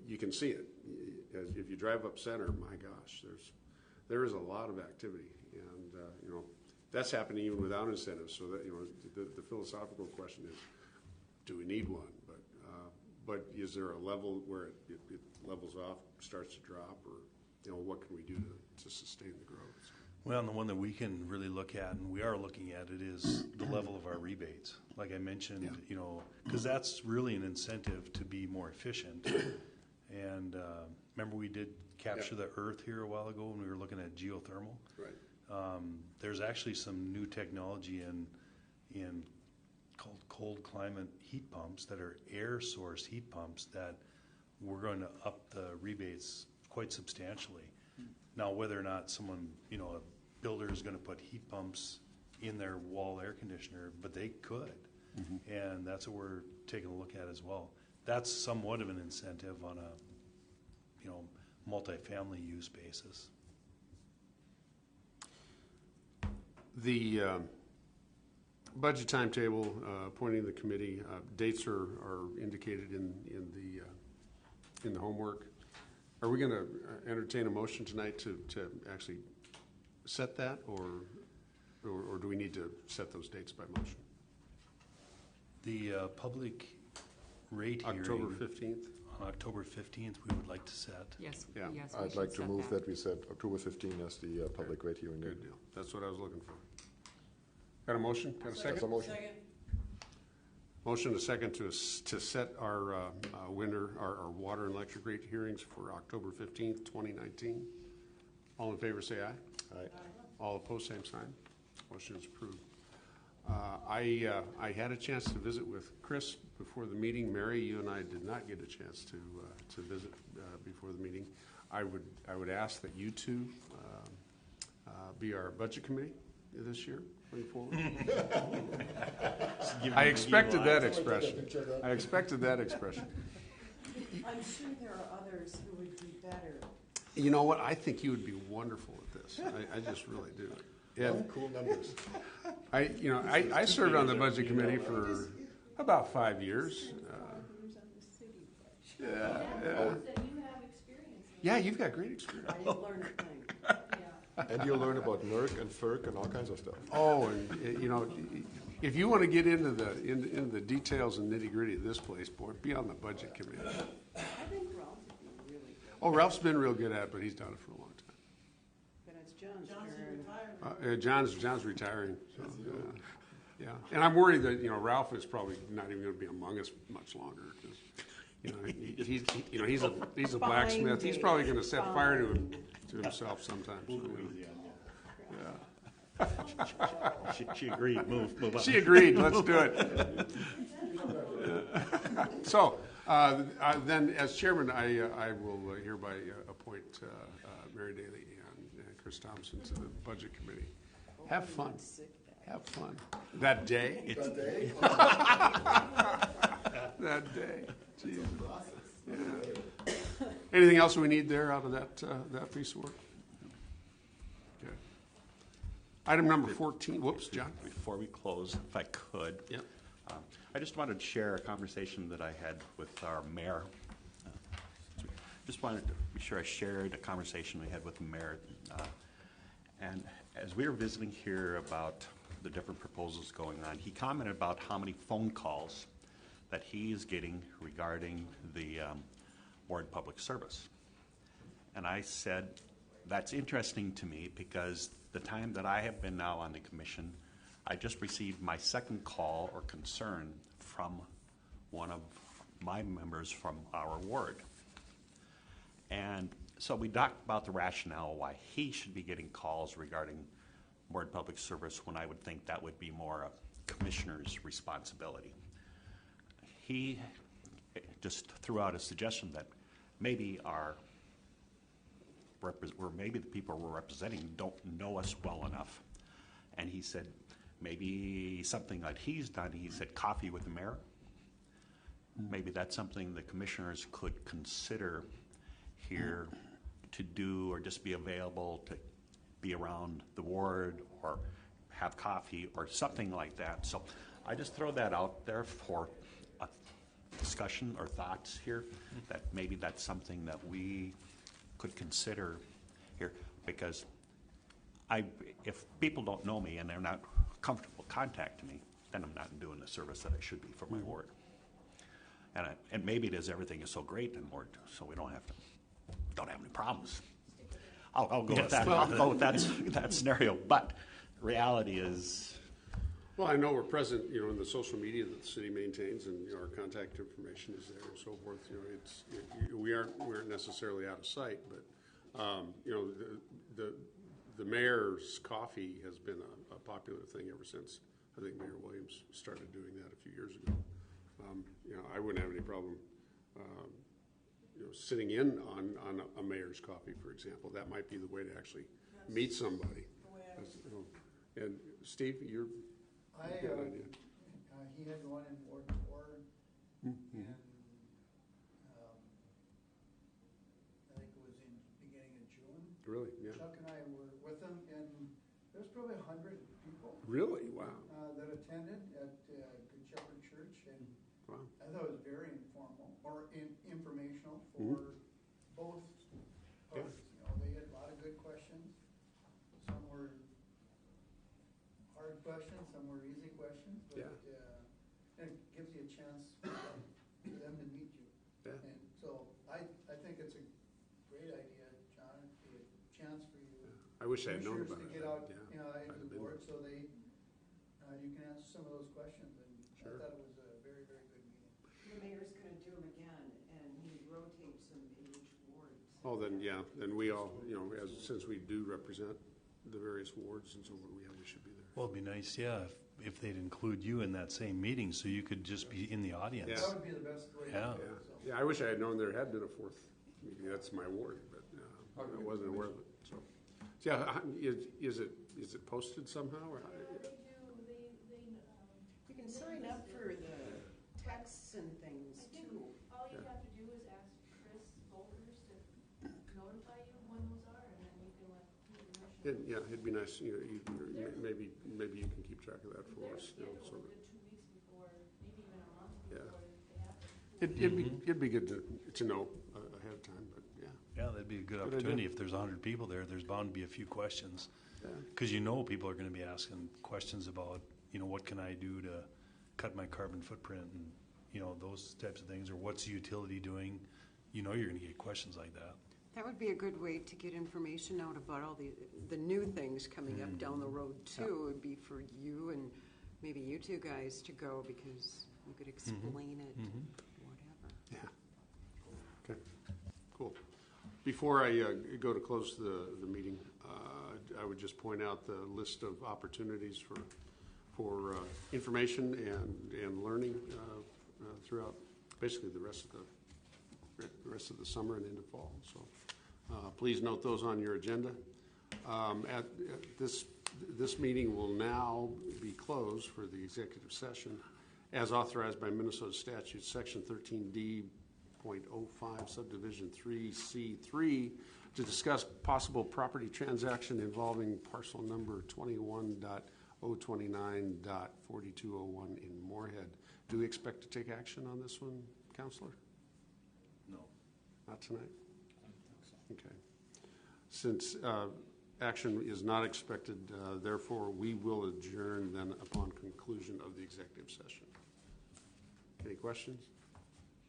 you can see it. If you drive up Center, my gosh, there is a lot of activity, and that's happening even without incentives. So that the philosophical question is, do we need one? But is there a level where it levels off, starts to drop, or what can we do to sustain the growth? So. Well, and the one that we can really look at, and we are looking at it, is the level of our rebates. Like I mentioned, because that's really an incentive to be more efficient. And remember, we did capture the Earth here a while ago when we were looking at geothermal. Right. There's actually some new technology in called cold climate heat pumps that are air source heat pumps that we're going to up the rebates quite substantially. Now, whether or not someone, a builder is going to put heat pumps in their wall air conditioner, but they could. And that's what we're taking a look at as well. That's somewhat of an incentive on a, multifamily use basis. The budget timetable, appointing the committee, dates are indicated in the homework. Are we going to entertain a motion tonight to actually set that, or do we need to set those dates by motion? The public rate hearing. October 15th? On October 15th, we would like to set. Yes, Yeah. yes, we I'd should like to set move that we set October 15 as the public rate hearing date. Good deal. That's what I was looking for. Got a motion? Got a second? That's a motion. Motion a second to set our our water and electric rate hearings for October 15th, 2019. All in favor say aye. Aye. All opposed, same sign. Motion is approved. I had a chance to visit with Chris before the meeting. Mary, you and I did not get a chance to visit before the meeting. I would ask that you two be our budget committee this year going forward. I expected that expression. I expected that expression. I'm sure there are others who would be better. You know what? I think you would be wonderful at this. I just really do. And Cool numbers. I served on the budget committee for about 5 years. That means that you have experience. Yeah, you've got great experience. I didn't learn a thing. And you'll learn about NERC and FERC and all kinds of stuff. Oh, and if you want to get into the details and nitty gritty of this place, boy, be on the budget committee. I think Ralph would be really good. Oh, Ralph's been real good at it, but he's done it for a long time. But it's John's turn. John's retiring. So, yeah, and I'm worried that Ralph is probably not even going to be among us much longer because he's a blacksmith. He's probably going to set fire to himself sometime. Yeah. She agreed. Move on. She agreed. Let's do it. So then, as chairman, I will hereby appoint Mary Daly and Chris Thompson to the budget committee. Have fun. Have fun. That day. That day. Jesus. Yeah. Anything else we need there out of that piece of work? Okay. Item number 14. Whoops, John. Before we close, if I could, Yep. I just wanted to share a conversation that I had with our mayor. Just wanted to be sure I shared a conversation we had with the mayor. And as we were visiting here about the different proposals going on, he commented about how many phone calls that he is getting regarding the Moorhead Public Service. And I said, that's interesting to me because the time that I have been now on the commission, I just received my second call or concern from one of my members from our ward. And so we talked about the rationale why he should be getting calls regarding Board of Public Service when I would think that would be more a commissioner's responsibility. He just threw out a suggestion that maybe maybe the people we're representing don't know us well enough. And he said, maybe something that he's done, he said coffee with the mayor. Maybe that's something the commissioners could consider here to do, or just be available to be around the ward or have coffee or something like that. So I just throw that out there for a discussion or thoughts here, that maybe that's something that we could consider here, because if people don't know me and they're not comfortable contacting me, then I'm not doing the service that I should be for my ward. And maybe it is, everything is so great in ward, so we don't have any problems. I'll go with that. I'll go with that scenario. But reality is, well, I know we're present, in the social media that the city maintains, and our contact information is there and so forth. We aren't necessarily out of sight, but the mayor's coffee has been a popular thing ever since I think Mayor Williams started doing that a few years ago. I wouldn't have any problem, sitting in on a mayor's coffee, for example. That might be the way to actually meet somebody. And Steve, you've got an idea. He had one in Ward 4, Mm-hmm. and I think it was in beginning of June. Really? Yeah. Chuck and I were with him, and there's probably 100 people Really? Wow. that attended at Good Shepherd Church, and Wow. I thought it was very informal or informational for both parties. They had a lot of good questions. Some were hard questions, some were easy questions, but it gives you a chance for them to meet you. Yeah. And so I think it's a great idea, John. It'd be a chance for you. I wish I had known about commissioners to it. get out, Yeah. into the board, so you can answer some of those questions. And Sure. I thought it was a very, very good meeting. The mayor's going to do them again, and he rotates them in each ward. Oh, then, then we all, since we do represent the various wards and so on, we should be there. Well, it'd be nice, if they'd include you in that same meeting, so you could just be in the audience. Yeah. That would be the best way to Yeah. do it. Yeah, So. yeah. I wish I had known there had been a fourth meeting. That's my ward, but I wasn't aware of it. So, is it posted somehow? Or You can sign up for the texts and things too. All you have to do is ask Chris Volkers to notify you when those are, and then you can let the commissioner. It'd be nice. Maybe you can keep track of that for They're us. scheduled So a good 2 weeks before, maybe even a month Yeah. before they happen. it'd be good to know ahead of time. But Yeah, that'd be a good Good opportunity. idea. If there's 100 people there, there's bound to be a few questions. Yeah. Because people are going to be asking questions about, what can I do to cut my carbon footprint and, those types of things, or what's the utility doing? You're going to get questions like that. That would be a good way to get information out about all the new things coming up down the road too. Would be for you and maybe you two guys to go, because you could explain it, whatever. Yeah. Okay. Cool. Before I go to close the meeting, I would just point out the list of opportunities for information and learning throughout basically the rest of the summer and into fall. So please note those on your agenda. At this meeting will now be closed for the executive session as authorized by Minnesota statute section 13D.05 subdivision 3C3 to discuss possible property transaction involving parcel number 21.029.4201 in Moorhead. Do we expect to take action on this one, Counselor? No. Not tonight? Okay. Since action is not expected, therefore we will adjourn then upon conclusion of the executive session. Any questions?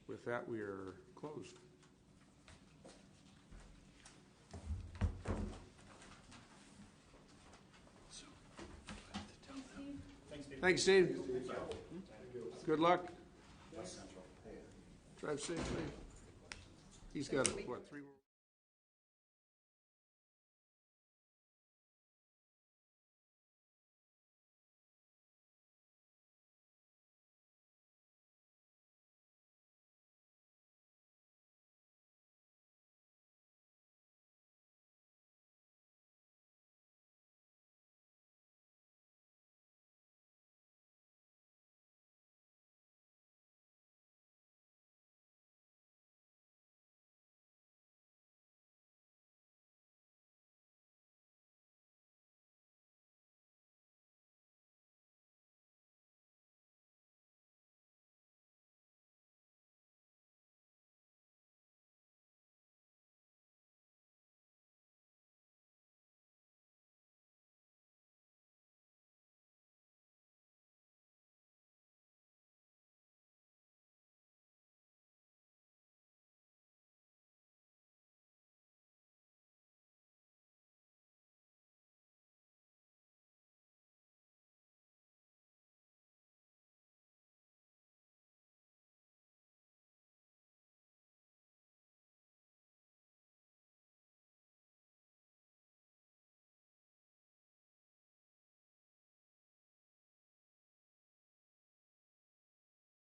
With that, we are closed. Thanks, Steve. Good luck. Drive safely. He's got, what, 3 more?